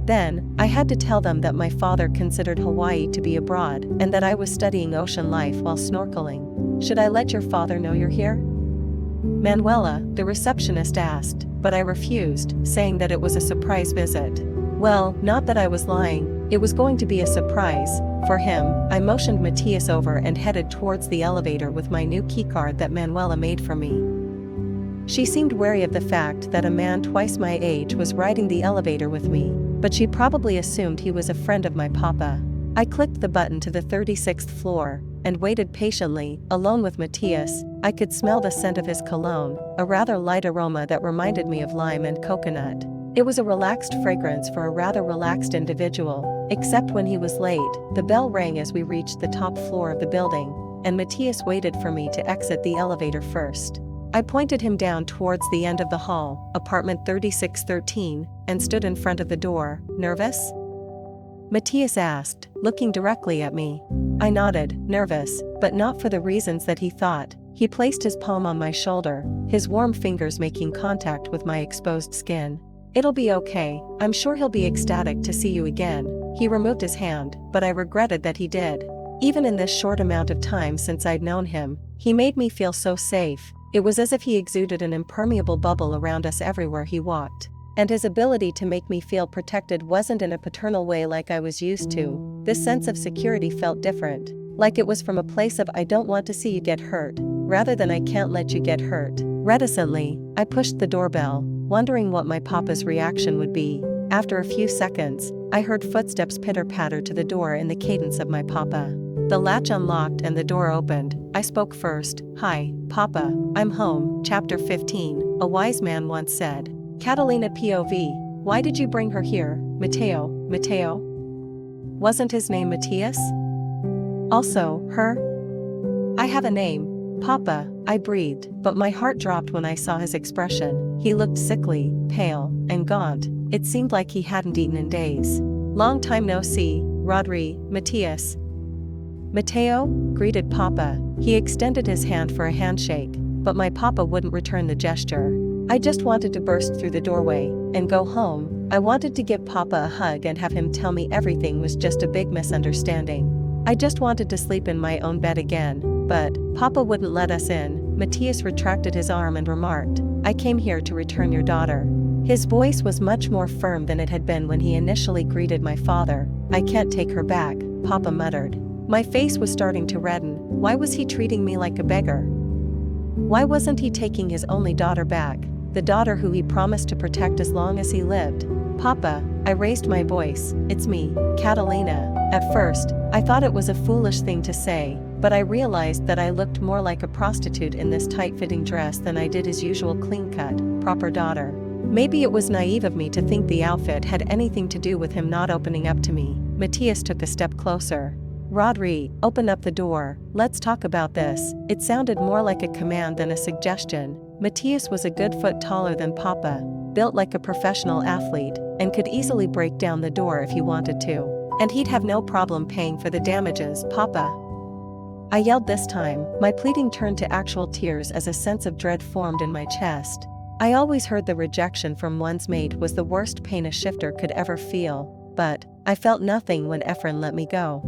Then, I had to tell them that my father considered Hawaii to be abroad and that I was studying ocean life while snorkeling. Should I let your father know you're here? Manuela, the receptionist asked, but I refused, saying that it was a surprise visit. Well, not that I was lying, it was going to be a surprise. For him, I motioned Matias over and headed towards the elevator with my new keycard that Manuela made for me. She seemed wary of the fact that a man twice my age was riding the elevator with me, but she probably assumed he was a friend of my papa. I clicked the button to the 36th floor and waited patiently, alone with Matias. I could smell the scent of his cologne, a rather light aroma that reminded me of lime and coconut. It was a relaxed fragrance for a rather relaxed individual, except when he was late. The bell rang as we reached the top floor of the building, and Matias waited for me to exit the elevator first. I pointed him down towards the end of the hall, apartment 3613, and stood in front of the door. Nervous? Matias asked, looking directly at me. I nodded, nervous, but not for the reasons that he thought. He placed his palm on my shoulder, his warm fingers making contact with my exposed skin. It'll be okay, I'm sure he'll be ecstatic to see you again. He removed his hand, but I regretted that he did. Even in this short amount of time since I'd known him, he made me feel so safe. It was as if he exuded an impermeable bubble around us everywhere he walked. And his ability to make me feel protected wasn't in a paternal way like I was used to. This sense of security felt different. like it was from a place of I don't want to see you get hurt, rather than I can't let you get hurt. Reticently, I pushed the doorbell, wondering what my papa's reaction would be. After a few seconds, I heard footsteps pitter-patter to the door in the cadence of my papa. The latch unlocked and the door opened. I spoke first. "Hi, Papa, I'm home." Chapter 15. A wise man once said. Catalina POV. Why did you bring her here, Mateo? Wasn't his name Matias? Also, her? I have a name, Papa, I breathed, but my heart dropped when I saw his expression. He looked sickly, pale, and gaunt. It seemed like he hadn't eaten in days. Long time no see, Matias. Mateo, greeted Papa. He extended his hand for a handshake, but my papa wouldn't return the gesture. I just wanted to burst through the doorway and go home. I wanted to give Papa a hug and have him tell me everything was just a big misunderstanding. I just wanted to sleep in my own bed again, but Papa wouldn't let us in. Matias retracted his arm and remarked, "I came here to return your daughter." His voice was much more firm than it had been when he initially greeted my father. "I can't take her back," Papa muttered. My face was starting to redden. Why was he treating me like a beggar? Why wasn't he taking his only daughter back, the daughter who he promised to protect as long as he lived? "Papa," I raised my voice, "it's me, Catalina." At first, I thought it was a foolish thing to say, but I realized that I looked more like a prostitute in this tight-fitting dress than I did his usual clean-cut, proper daughter. Maybe it was naive of me to think the outfit had anything to do with him not opening up to me. Matias took a step closer. "Rodri, open up the door, let's talk about this." It sounded more like a command than a suggestion. Matias was a good foot taller than Papa, built like a professional athlete, and could easily break down the door if he wanted to. And he'd have no problem paying for the damages. "Papa," I yelled this time. My pleading turned to actual tears as a sense of dread formed in my chest. I always heard the rejection from one's mate was the worst pain a shifter could ever feel, but I felt nothing when Efren let me go.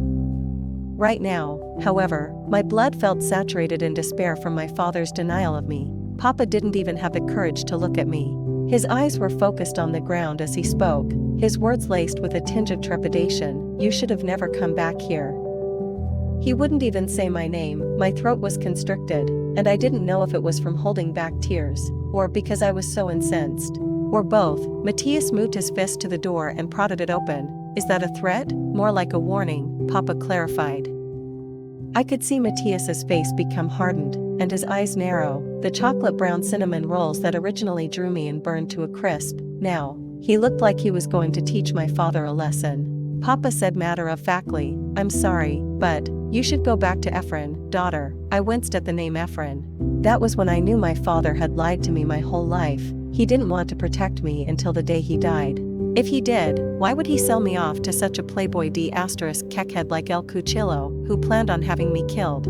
Right now, however, my blood felt saturated in despair from my father's denial of me. Papa didn't even have the courage to look at me. His eyes were focused on the ground as he spoke, his words laced with a tinge of trepidation. "You should have never come back here." He wouldn't even say my name. My throat was constricted, and I didn't know if it was from holding back tears, or because I was so incensed, or both. Matias moved his fist to the door and prodded it open. "Is that a threat?" "More like a warning," Papa clarified. I could see Matias's face become hardened, and his eyes narrow. The chocolate brown cinnamon rolls that originally drew me and burned to a crisp. Now, he looked like he was going to teach my father a lesson. Papa said matter-of-factly, "I'm sorry, but you should go back to Efren, daughter." I winced at the name Efren. That was when I knew my father had lied to me my whole life. He didn't want to protect me until the day he died. If he did, why would he sell me off to such a playboy d***keckhead like El Cuchillo, who planned on having me killed?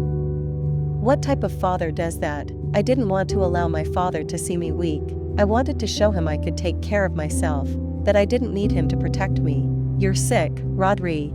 What type of father does that? I didn't want to allow my father to see me weak. I wanted to show him I could take care of myself, that I didn't need him to protect me. "You're sick, Rodri,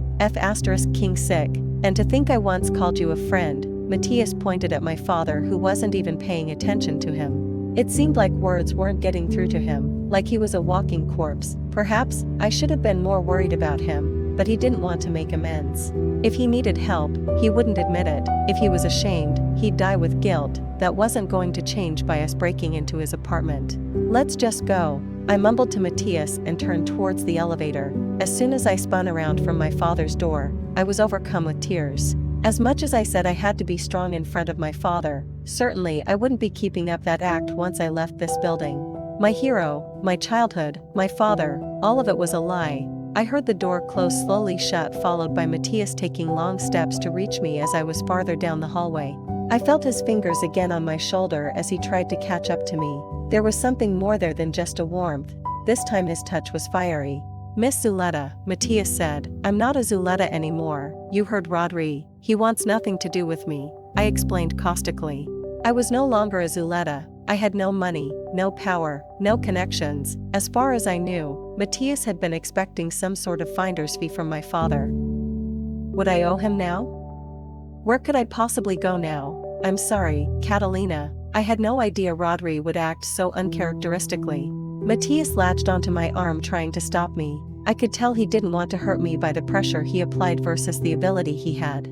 King sick. And to think I once called you a friend." Matias pointed at my father, who wasn't even paying attention to him. It seemed like words weren't getting through to him, like he was a walking corpse. Perhaps I should have been more worried about him, but he didn't want to make amends. If he needed help, he wouldn't admit it. If he was ashamed, he'd die with guilt. That wasn't going to change by us breaking into his apartment. "Let's just go," I mumbled to Matias and turned towards the elevator. As soon as I spun around from my father's door, I was overcome with tears. As much as I said I had to be strong in front of my father, certainly I wouldn't be keeping up that act once I left this building. My hero, my childhood, my father, all of it was a lie. I heard the door close slowly shut, followed by Matias taking long steps to reach me as I was farther down the hallway. I felt his fingers again on my shoulder as he tried to catch up to me. There was something more there than just a warmth. This time his touch was fiery. "Miss Zuleta," Matias said, "I'm not a Zuleta anymore. You heard Rodri. He wants nothing to do with me," I explained caustically. I was no longer a Zuleta. I had no money, no power, no connections. As far as I knew, Matias had been expecting some sort of finder's fee from my father. Would I owe him now? Where could I possibly go now? "I'm sorry, Catalina. I had no idea Rodri would act so uncharacteristically." Matias latched onto my arm, trying to stop me. I could tell he didn't want to hurt me by the pressure he applied versus the ability he had.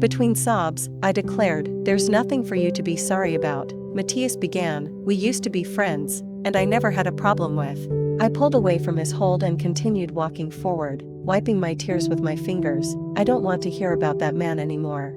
Between sobs, I declared, "There's nothing for you to be sorry about," Matias began. "We used to be friends, and I never had a problem with." I pulled away from his hold and continued walking forward, wiping my tears with my fingers. "I don't want to hear about that man anymore."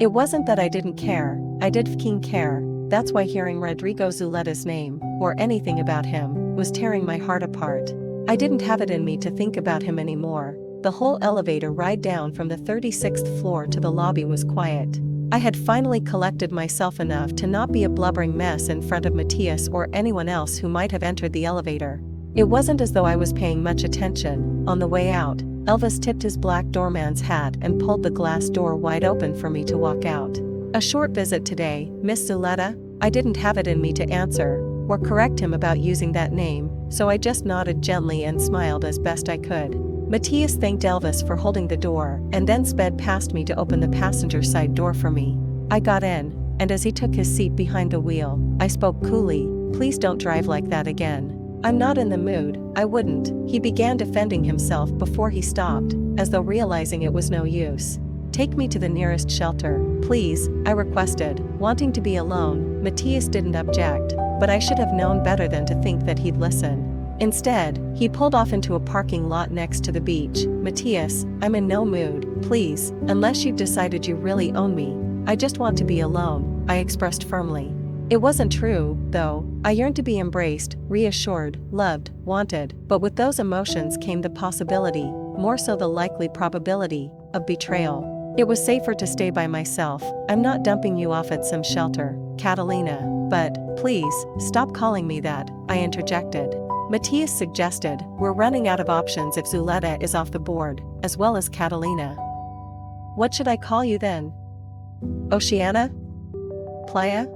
It wasn't that I didn't care, I did fucking care. That's why hearing Rodrigo Zuleta's name, or anything about him, was tearing my heart apart. I didn't have it in me to think about him anymore. The whole elevator ride down from the 36th floor to the lobby was quiet. I had finally collected myself enough to not be a blubbering mess in front of Matias or anyone else who might have entered the elevator. It wasn't as though I was paying much attention. On the way out, Elvis tipped his black doorman's hat and pulled the glass door wide open for me to walk out. "A short visit today, Miss Zuleta?" I didn't have it in me to answer, or correct him about using that name, so I just nodded gently and smiled as best I could. Matias thanked Elvis for holding the door and then sped past me to open the passenger side door for me. I got in, and as he took his seat behind the wheel, I spoke coolly, "Please don't drive like that again." "I'm not in the mood, I wouldn't." He began defending himself before he stopped, as though realizing it was no use. "Take me to the nearest shelter, please," I requested, wanting to be alone. Matias didn't object, but I should have known better than to think that he'd listen. Instead, he pulled off into a parking lot next to the beach. "Matias, I'm in no mood, please, unless you've decided you really own me. I just want to be alone," I expressed firmly. It wasn't true, though. I yearned to be embraced, reassured, loved, wanted, but with those emotions came the possibility, more so the likely probability, of betrayal. It was safer to stay by myself. "I'm not dumping you off at some shelter, Catalina, but, please, stop calling me that," I interjected. Matias suggested, "We're running out of options if Zuleta is off the board, as well as Catalina." "What should I call you then? Oceana? Playa?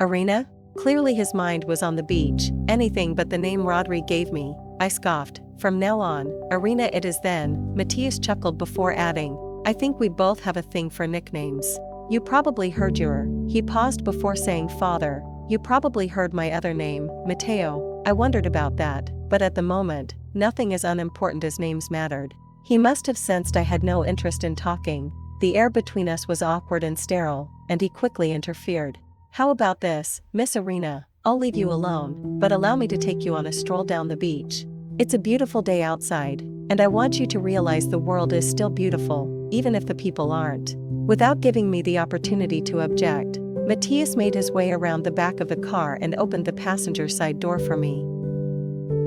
Arena?" Clearly his mind was on the beach, anything but the name Rodri gave me. I scoffed. "From now on, Arena it is then." Matias chuckled before adding, "I think we both have a thing for nicknames. You probably heard your..." He paused before saying father. "You probably heard my other name, Mateo." I wondered about that, but at the moment, nothing as unimportant as names mattered. He must have sensed I had no interest in talking. The air between us was awkward and sterile, and he quickly interfered. "How about this, Miss Arena? I'll leave you alone, but allow me to take you on a stroll down the beach. It's a beautiful day outside, and I want you to realize the world is still beautiful, even if the people aren't." Without giving me the opportunity to object, Matias made his way around the back of the car and opened the passenger side door for me.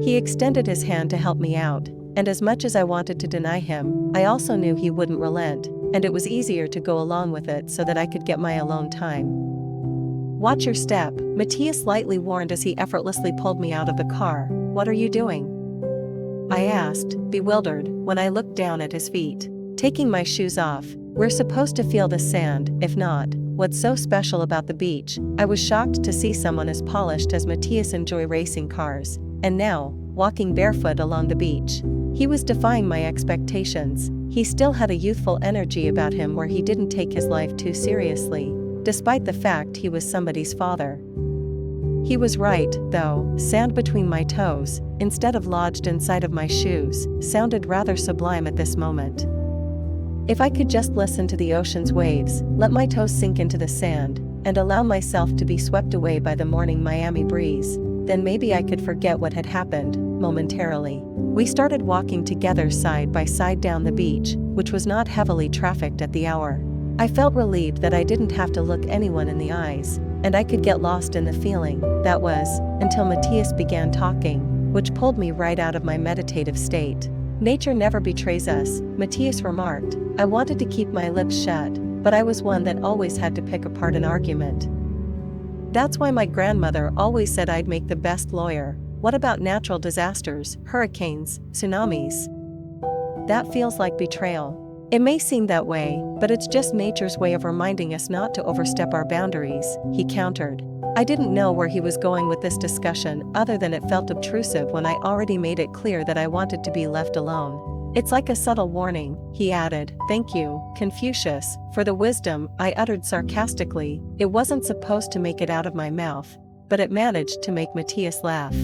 He extended his hand to help me out, and as much as I wanted to deny him, I also knew he wouldn't relent, and it was easier to go along with it so that I could get my alone time. "Watch your step," Matias lightly warned as he effortlessly pulled me out of the car. "What are you doing?" I asked, bewildered, when I looked down at his feet. "Taking my shoes off. We're supposed to feel the sand, if not. What's so special about the beach?" I was shocked to see someone as polished as Matias enjoy racing cars, and now, walking barefoot along the beach. He was defying my expectations. He still had a youthful energy about him where he didn't take his life too seriously, despite the fact he was somebody's father. He was right, though. Sand between my toes, instead of lodged inside of my shoes, sounded rather sublime at this moment. If I could just listen to the ocean's waves, let my toes sink into the sand, and allow myself to be swept away by the morning Miami breeze, then maybe I could forget what had happened, momentarily. We started walking together side by side down the beach, which was not heavily trafficked at the hour. I felt relieved that I didn't have to look anyone in the eyes, and I could get lost in the feeling, that was, until Matias began talking, which pulled me right out of my meditative state. "Nature never betrays us," Matias remarked. I wanted to keep my lips shut, but I was one that always had to pick apart an argument. "That's why my grandmother always said I'd make the best lawyer." "What about natural disasters, hurricanes, tsunamis?" "That feels like betrayal." "It may seem that way, but it's just nature's way of reminding us not to overstep our boundaries," he countered. I didn't know where he was going with this discussion other than it felt obtrusive when I already made it clear that I wanted to be left alone. "It's like a subtle warning," he added. "Thank you, Confucius, for the wisdom," I uttered sarcastically. It wasn't supposed to make it out of my mouth, but it managed to make Matias laugh.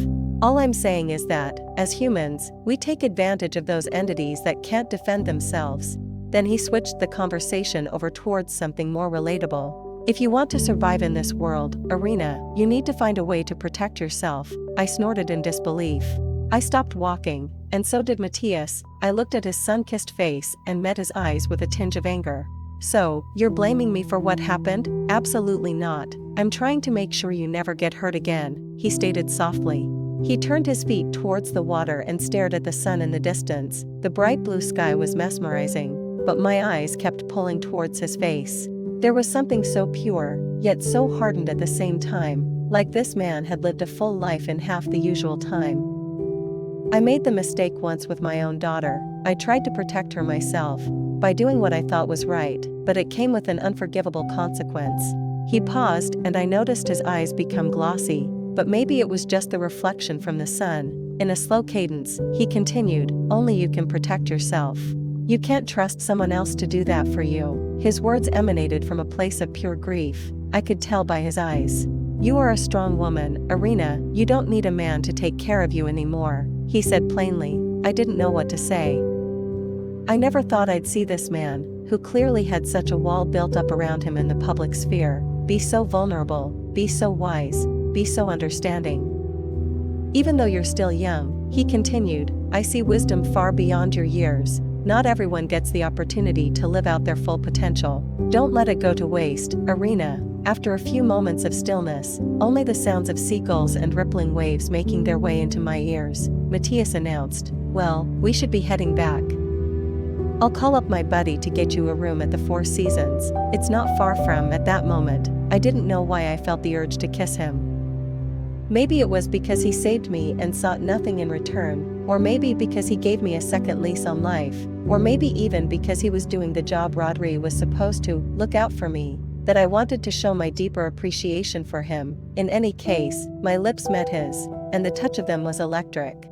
"All I'm saying is that, as humans, we take advantage of those entities that can't defend themselves. Then he switched the conversation over towards something more relatable. If you want to survive in this world, Arena, you need to find a way to protect yourself. I snorted in disbelief. I stopped walking, and so did Matias. I looked at his sun-kissed face and met his eyes with a tinge of anger. So, you're blaming me for what happened? Absolutely not. I'm trying to make sure you never get hurt again, he stated softly. He turned his feet towards the water and stared at the sun in the distance. The bright blue sky was mesmerizing, but my eyes kept pulling towards his face. There was something so pure, yet so hardened at the same time, like this man had lived a full life in half the usual time. I made the mistake once with my own daughter. I tried to protect her myself, by doing what I thought was right, but it came with an unforgivable consequence. He paused and I noticed his eyes become glossy, but maybe it was just the reflection from the sun. In a slow cadence, he continued, only you can protect yourself. You can't trust someone else to do that for you. His words emanated from a place of pure grief. I could tell by his eyes. You are a strong woman, Arena, you don't need a man to take care of you anymore, he said plainly. I didn't know what to say. I never thought I'd see this man, who clearly had such a wall built up around him in the public sphere, be so vulnerable, be so wise, be so understanding. Even though you're still young, he continued, I see wisdom far beyond your years. Not everyone gets the opportunity to live out their full potential. Don't let it go to waste, Arena. After a few moments of stillness, only the sounds of seagulls and rippling waves making their way into my ears, Matias announced, well, we should be heading back. I'll call up my buddy to get you a room at the Four Seasons. It's not far from. At that moment, I didn't know why I felt the urge to kiss him. Maybe it was because he saved me and sought nothing in return, or maybe because he gave me a second lease on life, or maybe even because he was doing the job Rodri was supposed to, look out for me, that I wanted to show my deeper appreciation for him. In any case, my lips met his, and the touch of them was electric.